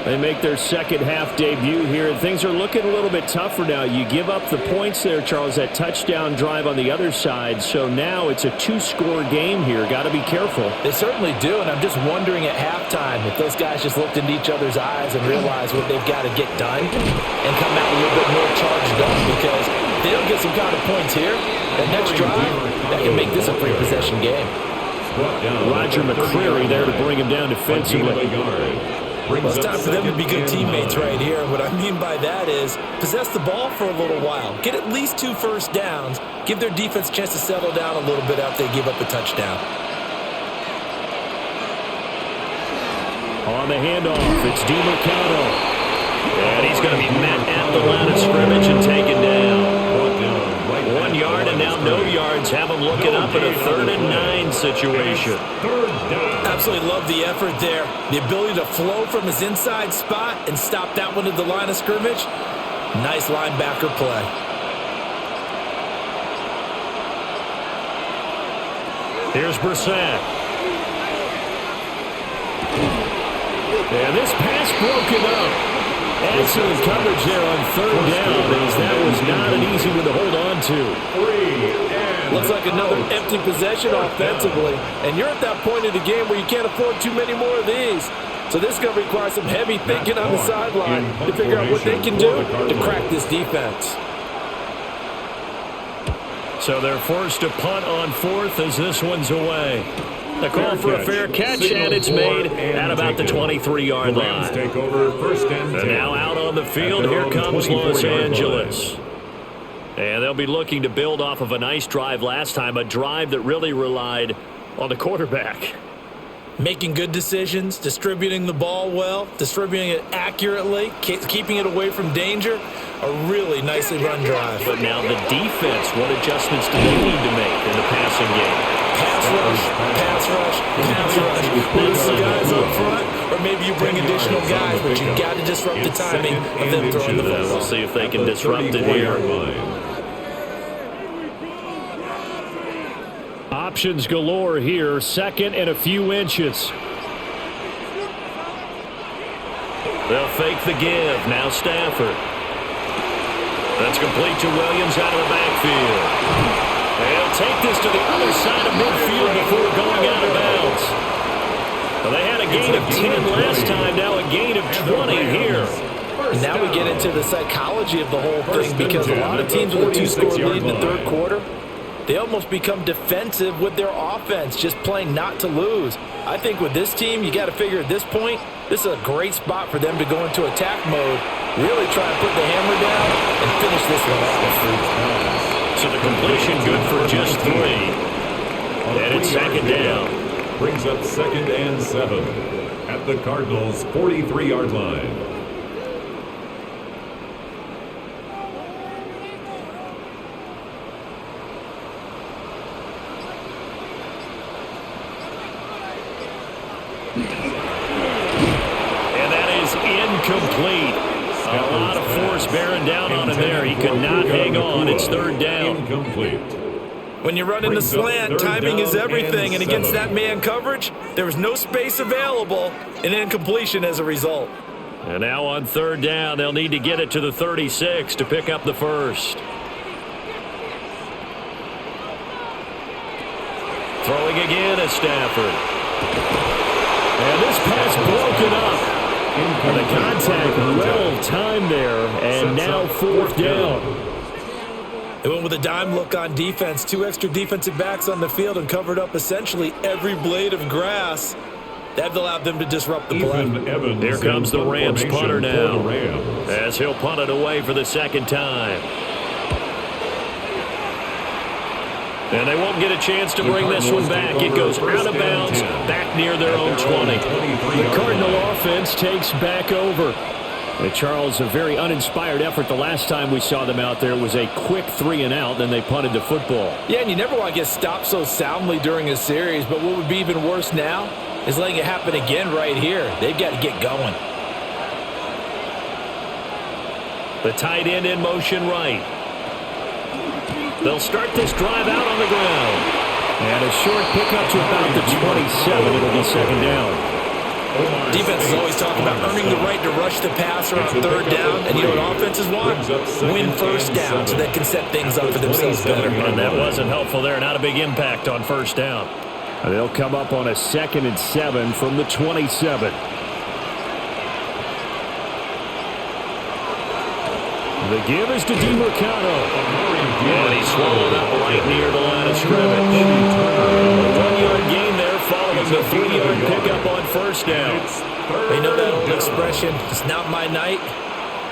They make their second half debut here, and things are looking a little bit tougher now. You give up the points there, Charles, that touchdown drive on the other side. So now it's a 2-score game here. Got to be careful. They certainly do, and I'm just wondering at halftime if those guys just looked into each other's eyes and realized what they've got to get done and come out a little bit more charged up, because if they don't get some kind of points here, the next drive, that can make this a free-possession game. Roger McCreary there to bring him down defensively. Well, it's time for them to be good teammates right here. And what I mean by that is possess the ball for a little while. Get at least 2 first downs. Give their defense a chance to settle down a little bit after they give up a touchdown. On the handoff, it's DiMercado. And he's going to be met at the line of scrimmage and taken down. 1 yard and now no yards. Have him looking up at a 3rd and 9 situation. Absolutely love the effort there. The ability to flow from his inside spot and stop that one at the line of scrimmage. Nice linebacker play. Here's Brissett. And this pass broken up. Excellent coverage there on 3rd down, as that was not an easy one to hold on to. Looks like another empty possession offensively. And you're at that point in the game where you can't afford too many more of these. So this is going to require some heavy thinking on the sideline to figure out what they can do to crack this defense. So they're forced to punt on 4th as this one's away. The call for a fair catch, and it's made at about the 23-yard line. Take over 1st and 10. And now out on the field, here comes Los Angeles. And they'll be looking to build off of a nice drive last time, a drive that really relied on the quarterback. Making good decisions, distributing the ball well, distributing it accurately, keeping it away from danger. A really nicely run drive. But now the defense, what adjustments do they need to make in the passing game? Pass rush, pass rush, pass rush. Lots of guys up front, or maybe you bring additional guys, but you've got to disrupt the timing of them throwing the football. We'll see if they can disrupt it here. Options galore here. 2nd and a few inches. They'll fake the give. Now Stafford. That's complete to Williams out of the backfield. They'll take this to the other side of midfield before going out of bounds. Well, they had a gain of 10 last time, now a gain of 20 here. Now we get into the psychology of the whole thing, because a lot of teams with a 2-score lead in the 3rd quarter, they almost become defensive with their offense, just playing not to lose. I think with this team, you got to figure at this point, this is a great spot for them to go into attack mode, really try to put the hammer down and finish this one off. So the completion good for just 3. And it's 2nd down. Brings up 2nd and 7 at the Cardinals' 43-yard line. And that is incomplete. A lot of force bearing down on him there. He could not hang on. It's 3rd down. Incomplete. When you're running the slant, timing is everything, and against that man coverage, there was no space available, and incompletion as a result. And now on 3rd down, they'll need to get it to the 36 to pick up the first. Throwing again is Stafford. And this pass broken up. And the contact well timed there, and now 4th down. They went with a dime look on defense, 2 extra defensive backs on the field and covered up essentially every blade of grass. That allowed them to disrupt the play. Here comes the Rams punter now, as he'll punt it away for the 2nd time. And they won't get a chance to bring this one back. It goes out of bounds, back near their own 20. The Cardinal offense takes back over. Charles, a very uninspired effort the last time we saw them out there. Was a quick 3 and out, then they punted the football. Yeah, and you never want to get stopped so soundly during a series, but what would be even worse now is letting it happen again right here. They've got to get going. The tight end in motion right. They'll start this drive out on the ground. And a short pickup to about the 27. It'll be second down. Defense is always talking about earning the right to rush the passer on third down. And you know what offenses want? Win first down so they can set things up for themselves better. And that wasn't helpful there. Not a big impact on first down. They'll come up on a 2nd and 7 from the 27. The give is to DiMercado. And he's swallowed up right near the line of scrimmage. A 1-yard gain there following the 3-yard pickup on first down. You know that old expression, it's not my night?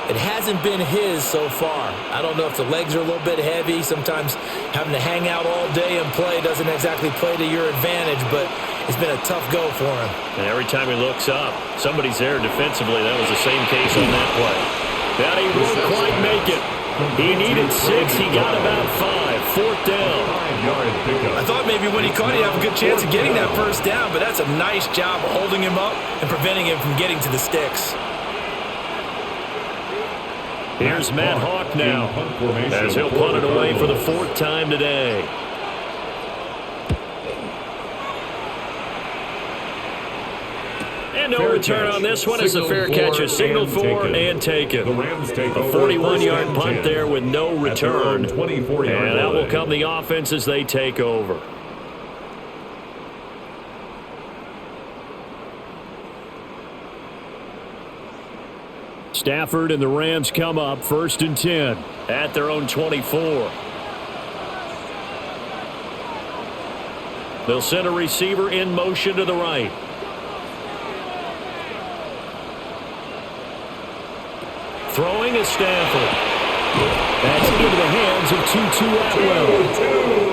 It hasn't been his so far. I don't know if the legs are a little bit heavy. Sometimes having to hang out all day and play doesn't exactly play to your advantage, but it's been a tough go for him. And every time he looks up, somebody's there defensively. That was the same case on that play. That he won't quite make it. He needed 6. He got about 5. 4th down. I thought maybe when he caught, he'd have a good chance of getting that first down, but that's a nice job of holding him up and preventing him from getting to the sticks. Here's Matt Hawk now, as he'll punt it away for the 4th time today. And no return on this one as the fair catch is signaled for and taken. A 41-yard punt there with no return. And out will come the offense as they take over. Stafford and the Rams come up 1st and 10 at their own 24. They'll send a receiver in motion to the right. Throwing is Stafford. That's into the hands of Tutu Atwell.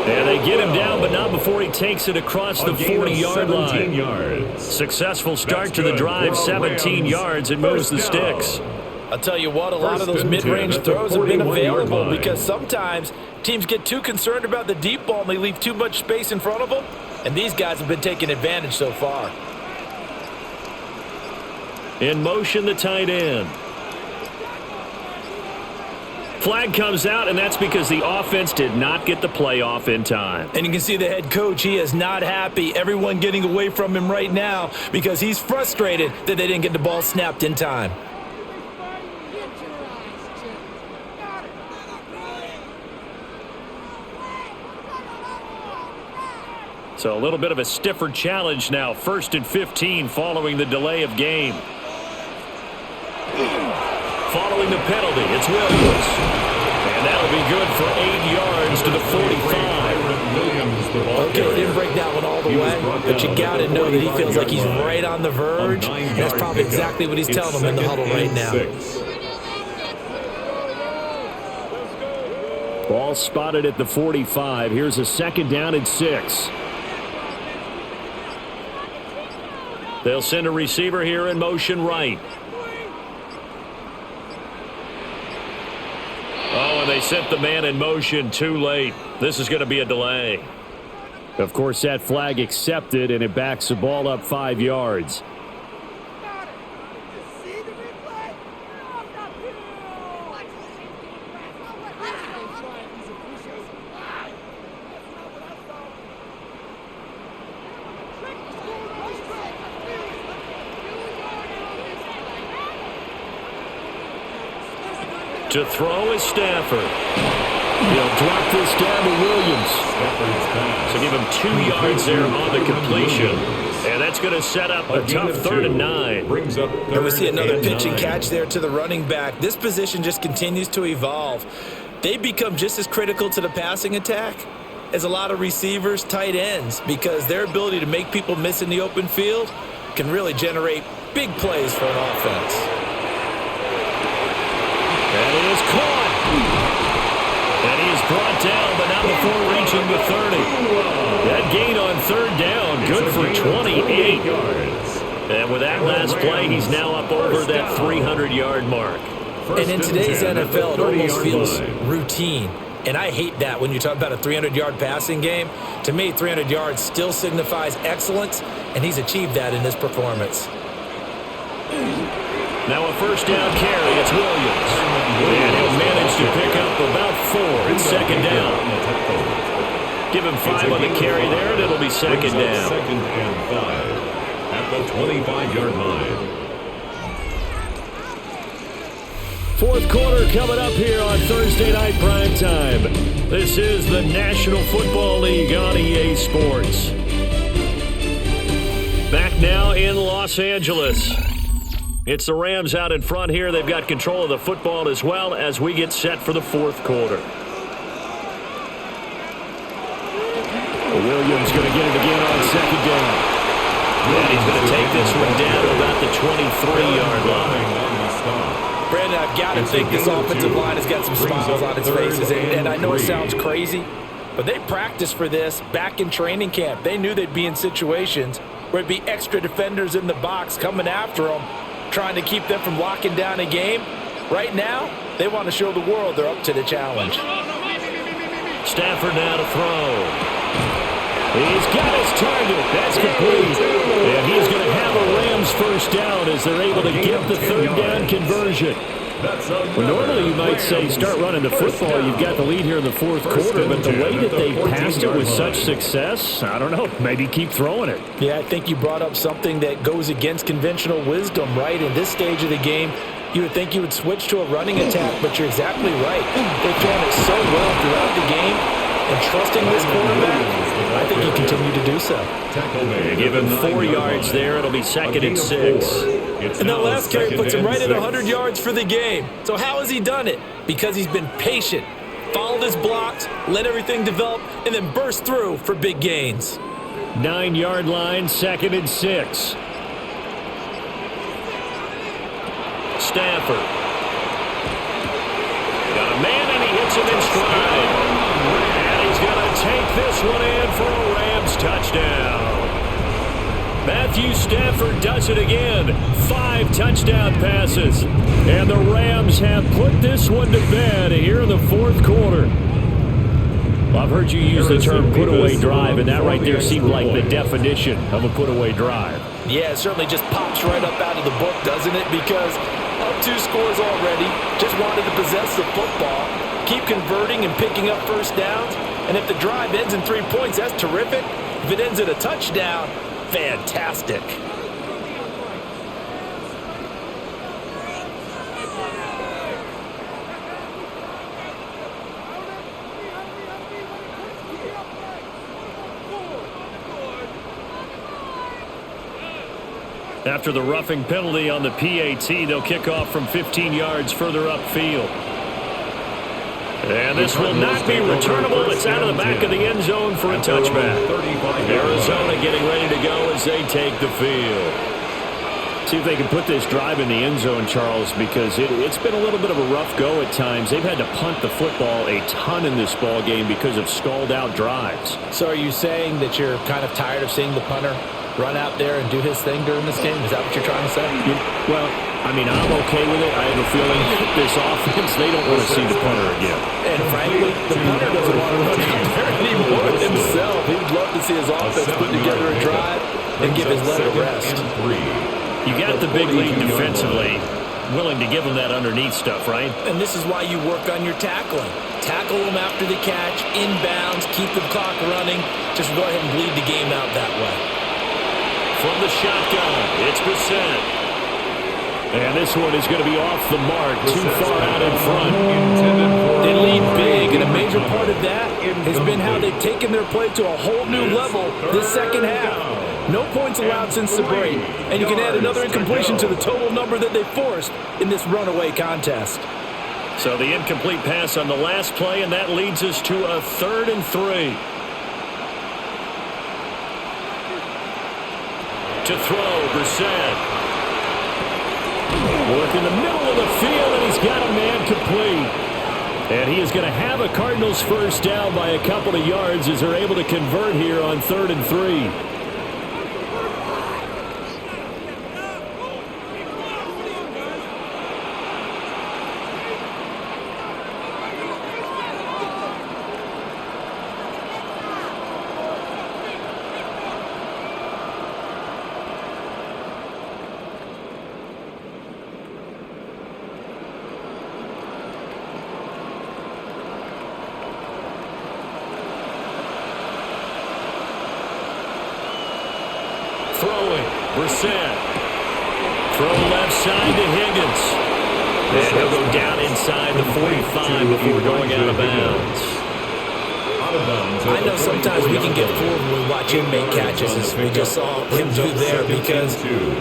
And they get him down, but not before he takes it across the 40-yard line. Successful start to the drive, 17 yards, and moves the sticks. I'll tell you what, a lot of those mid-range throws have been available because sometimes teams get too concerned about the deep ball and they leave too much space in front of them, and these guys have been taking advantage so far. In motion, the tight end. Flag comes out, and that's because the offense did not get the play off in time. And you can see the head coach, he is not happy. Everyone getting away from him right now because he's frustrated that they didn't get the ball snapped in time. So a little bit of a stiffer challenge now. 1st and 15 following the delay of game. Following the penalty, it's Williams. And that'll be good for 8 yards to the 45. Okay, didn't break that one all the way, but you got to know that he feels like he's right on the verge, and that's probably exactly what he's telling them in the huddle right now. Ball spotted at the 45. Here's a 2nd down and 6. They'll send a receiver here in motion right. Oh, and they sent the man in motion too late. This is going to be a delay. Of course, that flag accepted, and it backs the ball up 5 yards. To throw is Stafford. He'll drop this down to Williams. So give him 2 yards there on the completion. And that's going to set up a tough 3rd and 9. And we see another pitch and catch there to the running back. This position just continues to evolve. They become just as critical to the passing attack as a lot of receivers, tight ends, because their ability to make people miss in the open field can really generate big plays for an offense. And it is caught. And he is brought down, but not before reaching the 30. That gain on 3rd down, good for 28 yards. And with that last play, he's now up over that 300-yard mark. And in today's NFL, it almost feels routine. And I hate that when you talk about a 300-yard passing game. To me, 300 yards still signifies excellence, and he's achieved that in this performance. Now a 1st down carry, it's Williams. And he'll manage to pick up about 4. It's 2nd down. Give him 5 on the carry there, and it'll be second down. Second and 5 at the 25-yard line. Fourth quarter coming up here on Thursday Night Primetime. This is the National Football League on EA Sports. Back now in Los Angeles. It's the Rams out in front here. They've got control of the football as well as we get set for the fourth quarter. Williams going to get it again on second down. And he's going to take this one down to about the 23-yard line. Brandon, I've got to think this offensive line has got some smiles on its faces. And I know it sounds crazy, but they practiced for this back in training camp. They knew they'd be in situations where it'd be extra defenders in the box coming after them, trying to keep them from locking down a game. Right now, they want to show the world they're up to the challenge. Stafford now to throw. He's got his target. That's complete. And he's going to have a Rams first down as they're able to get the third down conversion. Well, normally you might say start running the football. You've got the lead here in the fourth quarter, but the way that they passed it with such success, I don't know, maybe keep throwing it. Yeah, I think you brought up something that goes against conventional wisdom, right? In this stage of the game, you would think you would switch to a running attack, but you're exactly right. They've thrown it so well throughout the game, and trusting this quarterback, I think you continue to do so. Give him 4 yards there. It'll be second and 6. And that last carry puts him right at 100 yards for the game. So how has he done it? Because he's been patient, followed his blocks, let everything develop, and then burst through for big gains. 9-yard line, second and 6. Stafford. Got a man, and he hits him in stride. And he's going to take this one in for a Rams touchdown. Matthew Stafford does it again. 5 touchdown passes. And the Rams have put this one to bed here in the fourth quarter. Well, I've heard you use the term put-away drive, and that right there seemed like the definition of a put-away drive. Yeah, it certainly just pops right up out of the book, doesn't it? Because up 2 scores already, just wanted to possess the football, keep converting and picking up first downs. And if the drive ends in 3 points, that's terrific. If it ends in a touchdown, fantastic. After the roughing penalty on the PAT, they'll kick off from 15 yards further upfield. And this will not be returnable. It's out of the back of the end zone for a touchback. Arizona getting ready to go as they take the field. See if they can put this drive in the end zone, Charles, because it's been a little bit of a rough go at times. They've had to punt the football a ton in this ball game because of stalled-out drives. So are you saying that you're kind of tired of seeing the punter run out there and do his thing during this game? Is that what you're trying to say? Well, I mean, I'm okay with it. I have a feeling this offense, they don't want to see the punter again. And frankly, the punter doesn't want to run out there anymore himself. He'd love to see his offense put together a drive and give his leg a rest. You got the big lead defensively, willing to give them that underneath stuff, right? And this is why you work on your tackling. Tackle them after the catch, inbounds, keep the clock running. Just go ahead and bleed the game out that way. From the shotgun, it's Brissett. And this one is going to be off the mark, too far out in front. They lead big, and a major part of that has been how they've taken their play to a whole new level this second half. No points allowed since the break, and you can add another incompletion to the total number that they forced in this runaway contest. So the incomplete pass on the last play, and that leads us to a 3rd and 3. To throw, Brissett. Work in the middle of the field, and he's got a man complete. And he is going to have a Cardinals first down by a couple of yards as they're able to convert here on 3rd and 3. throwing. Brissett. Throw left side to Higgins. And he'll go down inside the 45 before going out of bounds. I know sometimes we can get fooled when we watch him make catches, as we just saw him do there, because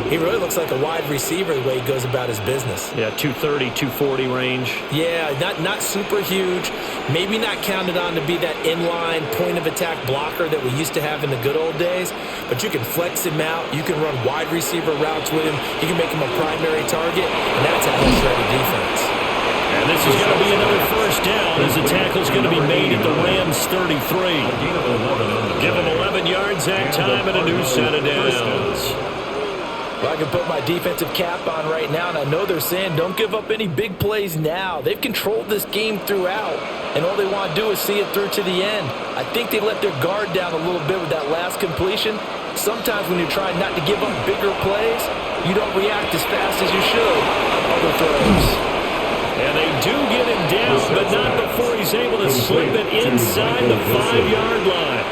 he really looks like a wide receiver the way he goes about his business. Yeah, 230, 240 range. Yeah, not super huge. Maybe not counted on to be that inline point-of-attack blocker that we used to have in the good old days, but you can flex him out. You can run wide receiver routes with him. You can make him a primary target, and that's how he'll shred a defense. And this is going to be another first down as the tackle's going to be made at the Rams 33. Give them 11 yards that time and a new set of downs. Well, I can put my defensive cap on right now, and I know they're saying don't give up any big plays now. They've controlled this game throughout, and all they want to do is see it through to the end. I think they let their guard down a little bit with that last completion. Sometimes when you're trying not to give up bigger plays, you don't react as fast as you should on other throws. And they do get him down, but not before he's able to slip it inside the 5-yard line.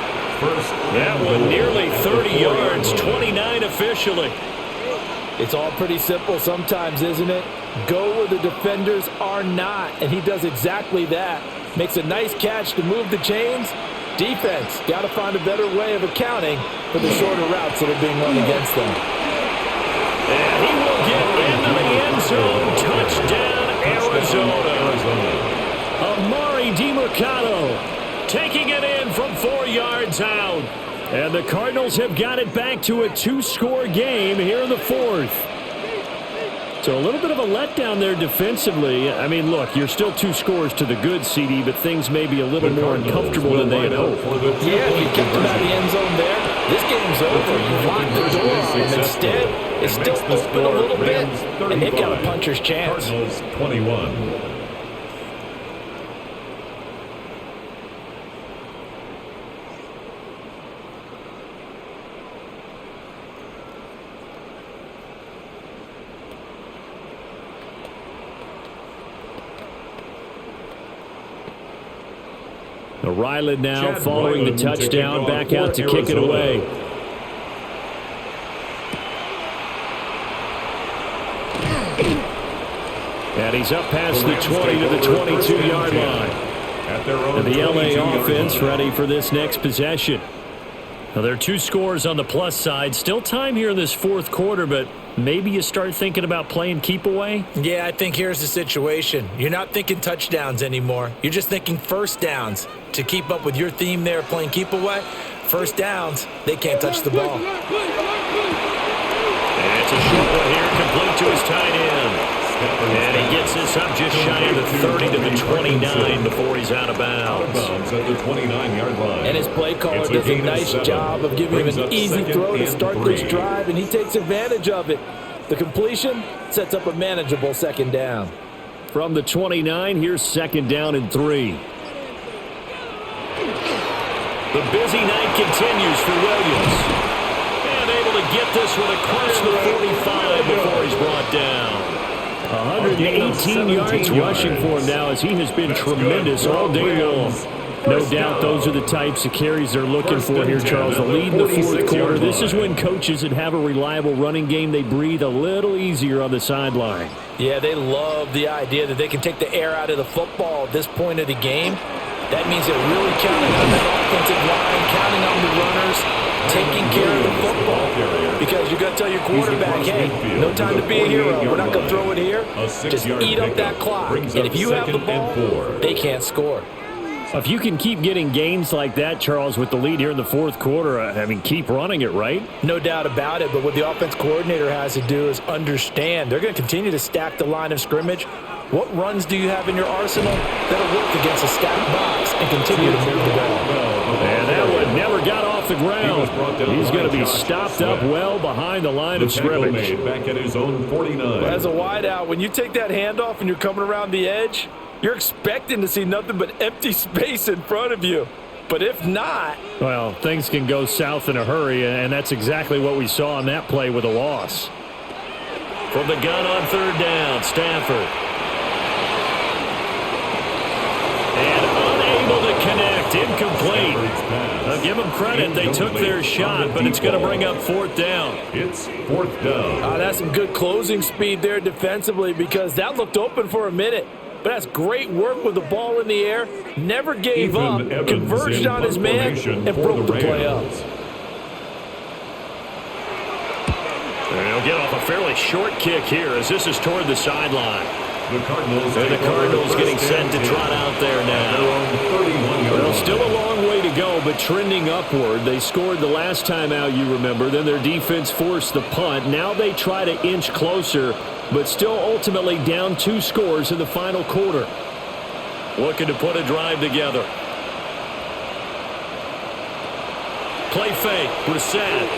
That one nearly 30 yards, 29 officially. It's all pretty simple sometimes, isn't it? Go where the defenders are not, and he does exactly that. Makes a nice catch to move the chains. Defense, got to find a better way of accounting for the shorter routes that are being run against them. And he will get into the end zone. Touchdown, Arizona. Amari DiMercado taking it in from 4 yards out. And the Cardinals have got it back to a 2-score game here in the fourth. So a little bit of a letdown there defensively. I mean, look, you're still 2 scores to the good, CD, but things may be a little more uncomfortable than they had hoped. Yeah, if you kept them out of the end zone there, this game's over. You locked the door on them. Instead, it's still open a little bit, and they've got a puncher's chance. Cardinals 21. Ryland now following the touchdown, back out to kick it away. And he's up past the 20 to the 22-yard line. And the LA offense ready for this next possession. Now, there are 2 scores on the plus side. Still time here in this fourth quarter, but maybe you start thinking about playing keep away? Yeah, I think here's the situation. You're not thinking touchdowns anymore. You're just thinking first downs. To keep up with your theme there, playing keep away, first downs, they can't touch the ball. And it's a short one here, complete to his tight end. And he gets this up just shy of the 30 to the 29 before he's out of bounds. At the 29-yard line. And his play caller does a nice job of giving him an easy throw to start this drive, and he takes advantage of it. The completion sets up a manageable second down. From the 29, here's second down and 3. The busy night continues for Williams. And able to get this one across the 45 before he's brought down. 118 yards rushing for him now, as he has been tremendous all day long. No doubt those are the types of carries they're looking for here, Charles. The lead in the fourth quarter. This is when coaches that have a reliable running game, they breathe a little easier on the sideline. Yeah, they love the idea that they can take the air out of the football at this point of the game. That means they're really counting on that offensive line, counting on the runners, taking care of the football. Because you've got to tell your quarterback, hey, no time to be a hero. We're not going to throw it here. Just eat up that clock. And if you have the ball, they can't score. If you can keep getting gains like that, Charles, with the lead here in the fourth quarter, I mean, keep running it, right? No doubt about it, but what the offense coordinator has to do is understand. They're going to continue to stack the line of scrimmage. What runs do you have in your arsenal that'll work against a stacked box and continue to move the ball? And that one never got off the ground. He's going to be stopped up well behind the line of scrimmage. Back at his own 49. As a wideout, when you take that handoff and you're coming around the edge, you're expecting to see nothing but empty space in front of you. But if not... well, things can go south in a hurry, and that's exactly what we saw on that play with a loss. From the gun on third down, Stafford. And unable to connect, incomplete. pass. Give them credit. They took their shot, but it's going to bring up fourth down. It's fourth down. That's some good closing speed there defensively because that looked open for a minute. But that's great work with the ball in the air. Never gave up, converged on his man, and broke the play up. They'll get off a fairly short kick here as this is toward the sideline. The Cardinals getting set to trot out there now. Well, still a long way to go, but trending upward. They scored the last time out, you remember. Then their defense forced the punt. Now they try to inch closer, but still ultimately down 2 scores in the final quarter. Looking to put a drive together. Play fake. Brissett.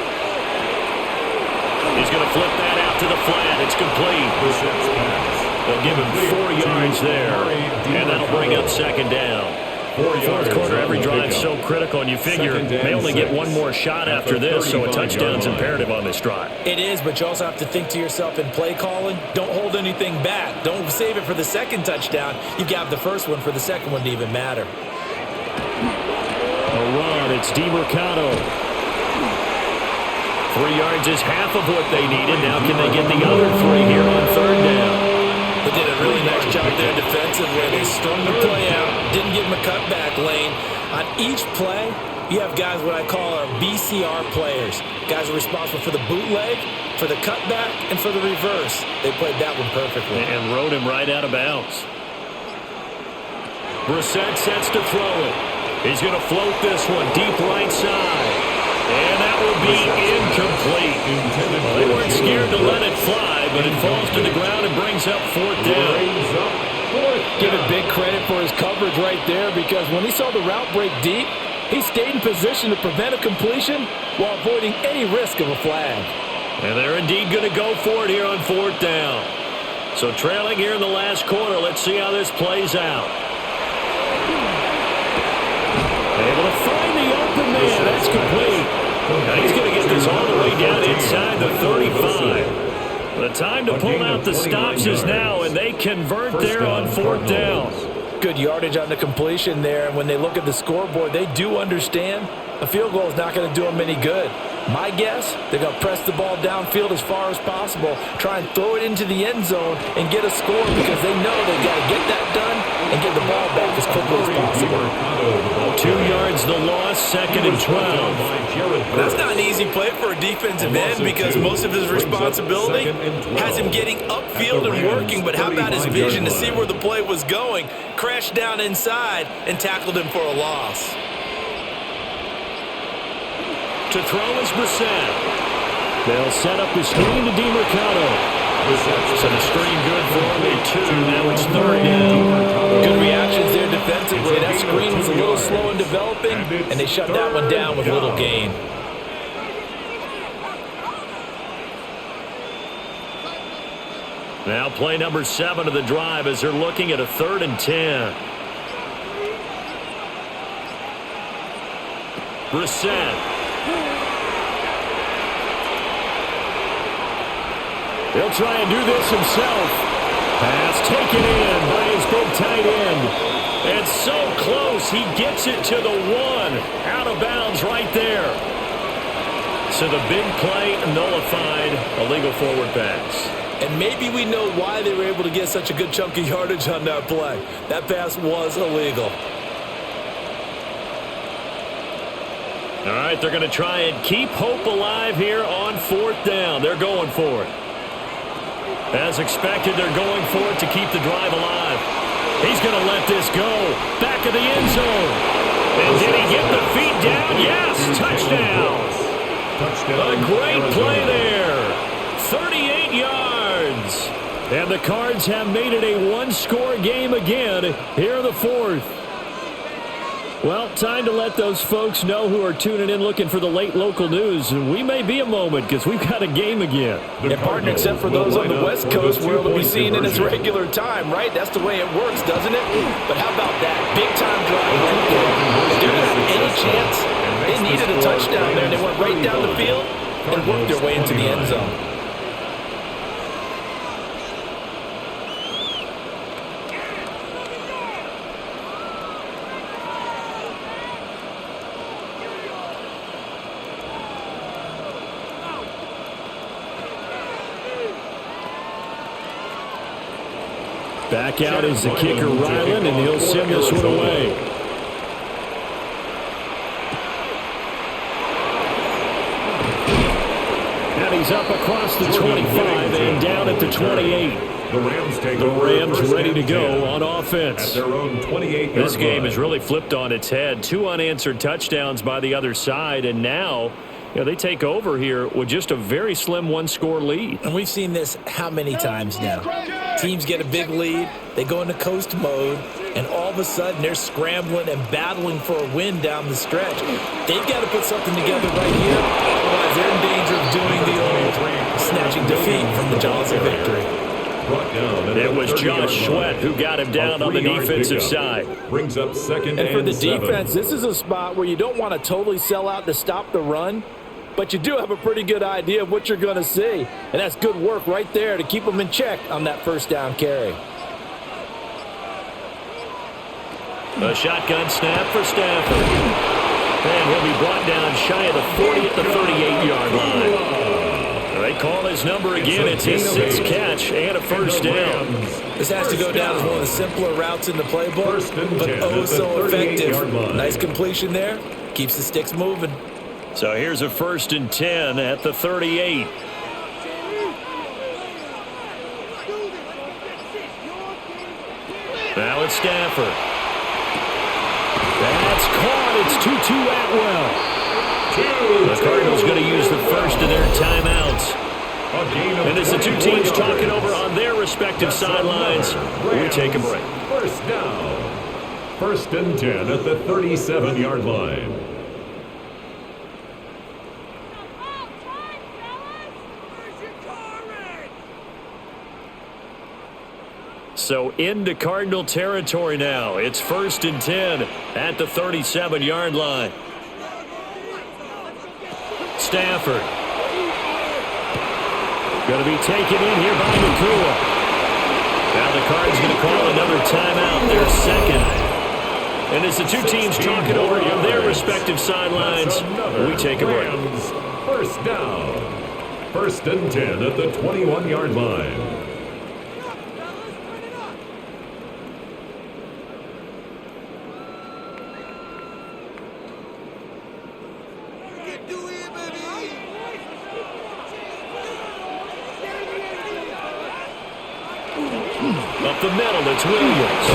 He's going to flip that out to the flat. It's complete. Brissett's pass. They'll give him 4 yards there, and that'll bring up second down. Fourth quarter, every drive's so critical, and you figure they only get one more shot after this, so a touchdown's imperative on this drive. It is, but you also have to think to yourself in play calling, don't hold anything back. Don't save it for the second touchdown. You got the first one for the second one to even matter. A run, it's DeMercado. 3 yards is half of what they needed. Now can they get the other 3 here on third down? They did a really nice job there defensively. They strung the play out, didn't give him a cutback lane. On each play, you have guys what I call our BCR players. Guys are responsible for the bootleg, for the cutback, and for the reverse. They played that one perfectly. And rode him right out of bounds. Brissett sets to throw it. He's going to float this one deep right side. And that will be incomplete. They weren't scared to let it fly, but it falls to the ground and brings up fourth down. Give it big credit for his coverage right there because when he saw the route break deep, he stayed in position to prevent a completion while avoiding any risk of a flag. And they're indeed going to go for it here on fourth down. So trailing here in the last quarter, let's see how this plays out. Able to find the open man. That's complete. Now he's going to get this all the way down inside the 35. The time to pull out the stops is now, and they convert there on fourth down. Good yardage on the completion there. And when they look at the scoreboard, they do understand a field goal is not going to do them any good. My guess, they're going to press the ball downfield as far as possible, try and throw it into the end zone and get a score because they know they've got to get that done and get the ball back as quickly as possible. 2 yards the loss, second and 12. That's not an easy play for a defensive end because most of his responsibility has him getting upfield and working, but how about his vision to see where the play was going, crashed down inside, and tackled him for a loss. To throw is Brissett. They'll set up the screen to DeMercado. So the screen good for only 2. Now it's third down. Good reactions there defensively. That screen was a little slow in developing, and they shut that one down with little gain. Now play number 7 of the drive as they're looking at a 3rd and 10. Brissett. He'll try and do this himself. Pass taken in by his big tight end. And so close, he gets it to the 1. Out of bounds right there. So the big play nullified, illegal forward pass. And maybe we know why they were able to get such a good chunk of yardage on that play. That pass was illegal. All right, they're going to try and keep hope alive here on fourth down. They're going for it. As expected, they're going for it to keep the drive alive. He's going to let this go. Back of the end zone. And did he get the feet down? Yes, touchdown. A great play there. 38 yards. And the Cards have made it a one-score game again here in the fourth. Well, time to let those folks know who are tuning in looking for the late local news. We may be a moment because we've got a game again. And partner, except for those on the West Coast where it'll be seen in its regular time, right? That's the way it works, doesn't it? But how about that big-time drive right there? If they're going to have any chance, they needed a touchdown there. They went right down the field and worked their way into the end zone. Back out is the kicker, Ryland, and he'll send this one away. And he's up across the 25 and down at the 28. The Rams take the Rams ready to go on offense. At their own 28-yard This game line. has really flipped on its head. 2 unanswered touchdowns by the other side, and now they take over here with just a very slim one-score lead. And we've seen this how many times now? Teams get a big lead, they go into coast mode, and all of a sudden they're scrambling and battling for a win down the stretch. They've got to put something together right here, otherwise they're in danger of doing the old snatching defeat from the jaws of victory. It was Josh Sweat who got him down on the defensive side. Brings up second and for the 7. defense, this is a spot where you don't want to totally sell out to stop the run, but you do have a pretty good idea of what you're going to see. And that's good work right there to keep them in check on that first down carry. A shotgun snap for Stafford. And he'll be brought down shy of the 40 at the 38-yard line. They call his number again. It's his 6th catch and a first down. This has to go down as one of the simpler routes in the playbook, but oh so effective. Nice completion there. Keeps the sticks moving. So here's a 1st and 10 at the 38. Now it's Stafford. That's caught. It's Tutu Atwell. The Cardinals going to use the first of their timeouts. And as the two teams talking over on their respective sidelines, we take a break. First down. 1st and 10 at the 37-yard line. So into Cardinal territory now. It's 1st and 10 at the 37-yard line. Stafford. Going to be taken in here by Nakua. Now the Cards going to call another timeout, their 2nd. And as the two teams talking over on their respective sidelines, we take a break. First down. 1st and 10 at the 21-yard line. Up the middle, it's Williams.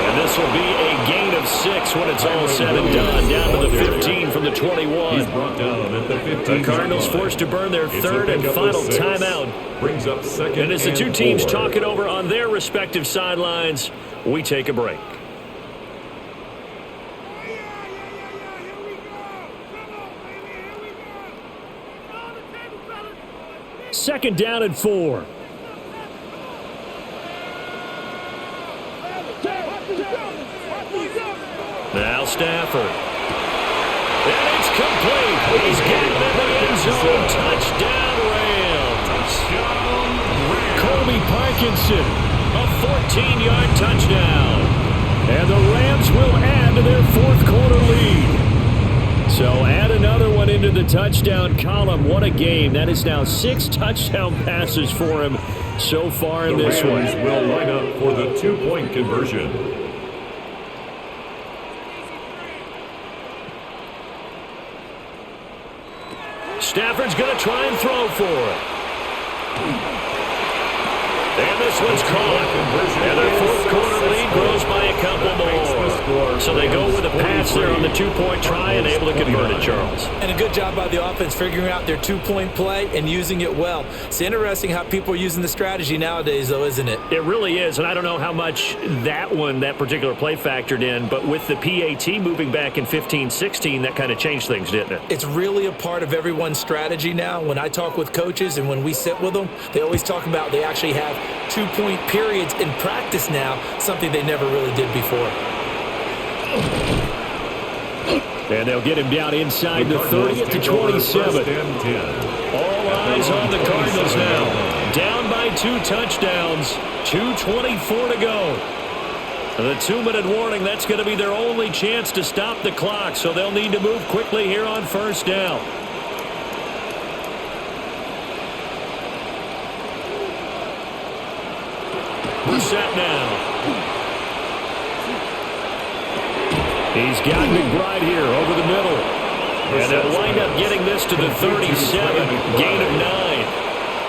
And this will be a gain of 6 when it's all said and done. Down to the 15 from the 21. He's brought down at the 15. The Cardinals forced to burn their 3rd and final timeout. Brings up 2nd and as the two teams 4. talking over on their respective sidelines, we take a break. Second down and 4. Now Stafford. And it's complete. He's getting in the end zone. Touchdown Rams. Colby Parkinson. A 14-yard touchdown. And the Rams will add to their 4th quarter lead. So add another one into the touchdown column. What a game. That is now 6 touchdown passes for him so far in this one. The Rams will line up for the 2-point conversion. Stafford's going to try and throw for it. And this one's caught. And their 4th quarter lead grows by a couple more. So they go with a pass there on the 2-point try and able to convert it, Charles. And a good job by the offense figuring out their 2-point play and using it well. It's interesting how people are using the strategy nowadays, though, isn't it? It really is, and I don't know how much that particular play factored in, but with the PAT moving back in 15-16, that kind of changed things, didn't it? It's really a part of everyone's strategy now. When I talk with coaches and when we sit with them, they always talk about they actually have 2-point periods in practice now, something they never really did before. And they'll get him down inside the 30 at the 27. All eyes on the Cardinals now. Down by 2 touchdowns. 2:24 to go. The 2-minute warning, that's going to be their only chance to stop the clock, so they'll need to move quickly here on 1st down. set now. He's got McBride here over the middle. And they'll wind up getting this to the 37, gain of 9.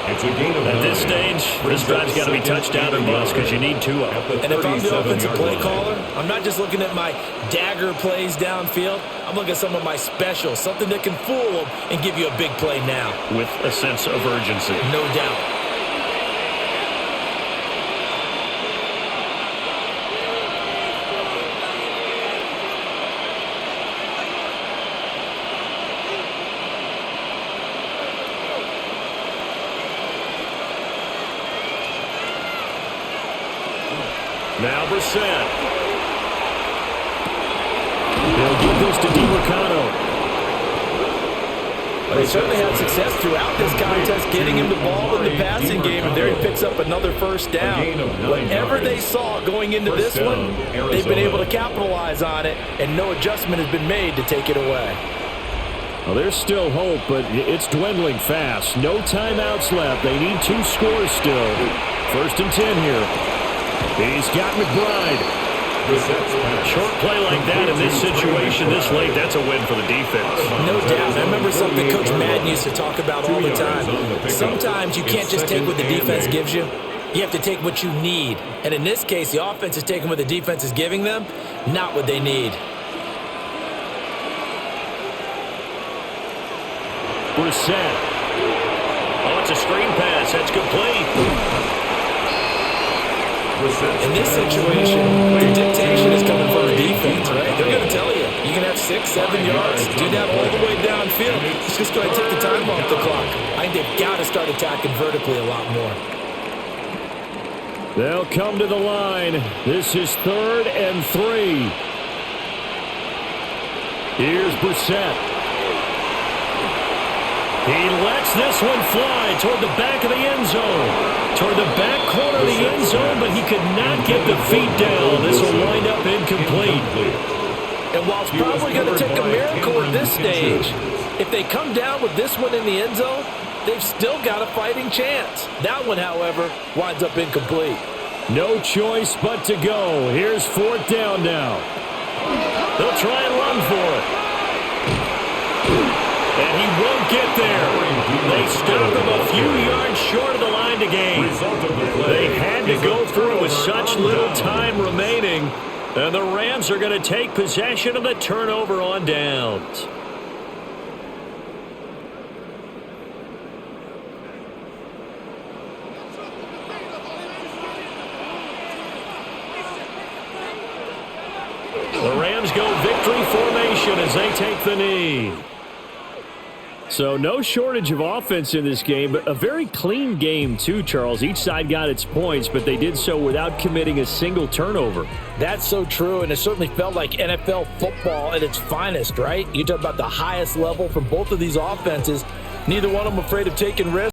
It's a gain of 9. At this stage, this drive's got to be touchdown or bust because you need 2 of them. And if I'm the offensive play caller, I'm not just looking at my dagger plays downfield. I'm looking at some of my specials, something that can fool them and give you a big play now. With a sense of urgency. No doubt. Now Brissett. They'll give this to DiMarcano. They certainly had success throughout this contest getting him the ball in the passing game, and there he picks up another first down. Whatever they saw going into this one, they've been able to capitalize on it, and no adjustment has been made to take it away. Well, there's still hope, but it's dwindling fast. No timeouts left. They need 2 scores still. 1st and 10 here. He's got McBride. Short play like that in this situation this late, that's a win for the defense. No doubt. I remember something Coach Madden used to talk about all the time. Sometimes you can't just take what the defense gives you. You have to take what you need. And in this case, the offense is taking what the defense is giving them, not what they need. Brissett. Oh, it's a screen pass. That's complete. In this situation, the dictation is coming from the defense, right? They're going to tell you, you can have 6, 7 yards, do that all the way downfield. It's just going to take the time off the clock. I think they've got to start attacking vertically a lot more. They'll come to the line. This is 3rd and 3. Here's Brissett. He lets this one fly toward the back of the end zone. Toward the back corner of the end zone, but he could not get the feet down. This will wind up incomplete. And while it's probably going to take a miracle at this stage, if they come down with this one in the end zone, they've still got a fighting chance. That one, however, winds up incomplete. No choice but to go. Here's 4th down now. They'll try and run for it. And he won't get there. They stop him a few yards short of the line to gain. They had to go through with such little time remaining. And the Rams are going to take possession of the turnover on downs. The Rams go victory formation as they take the knee. So no shortage of offense in this game, but a very clean game too, Charles. Each side got its points, but they did so without committing a single turnover. That's so true, and it certainly felt like NFL football at its finest, right? You talk about the highest level from both of these offenses. Neither one of them afraid of taking risks.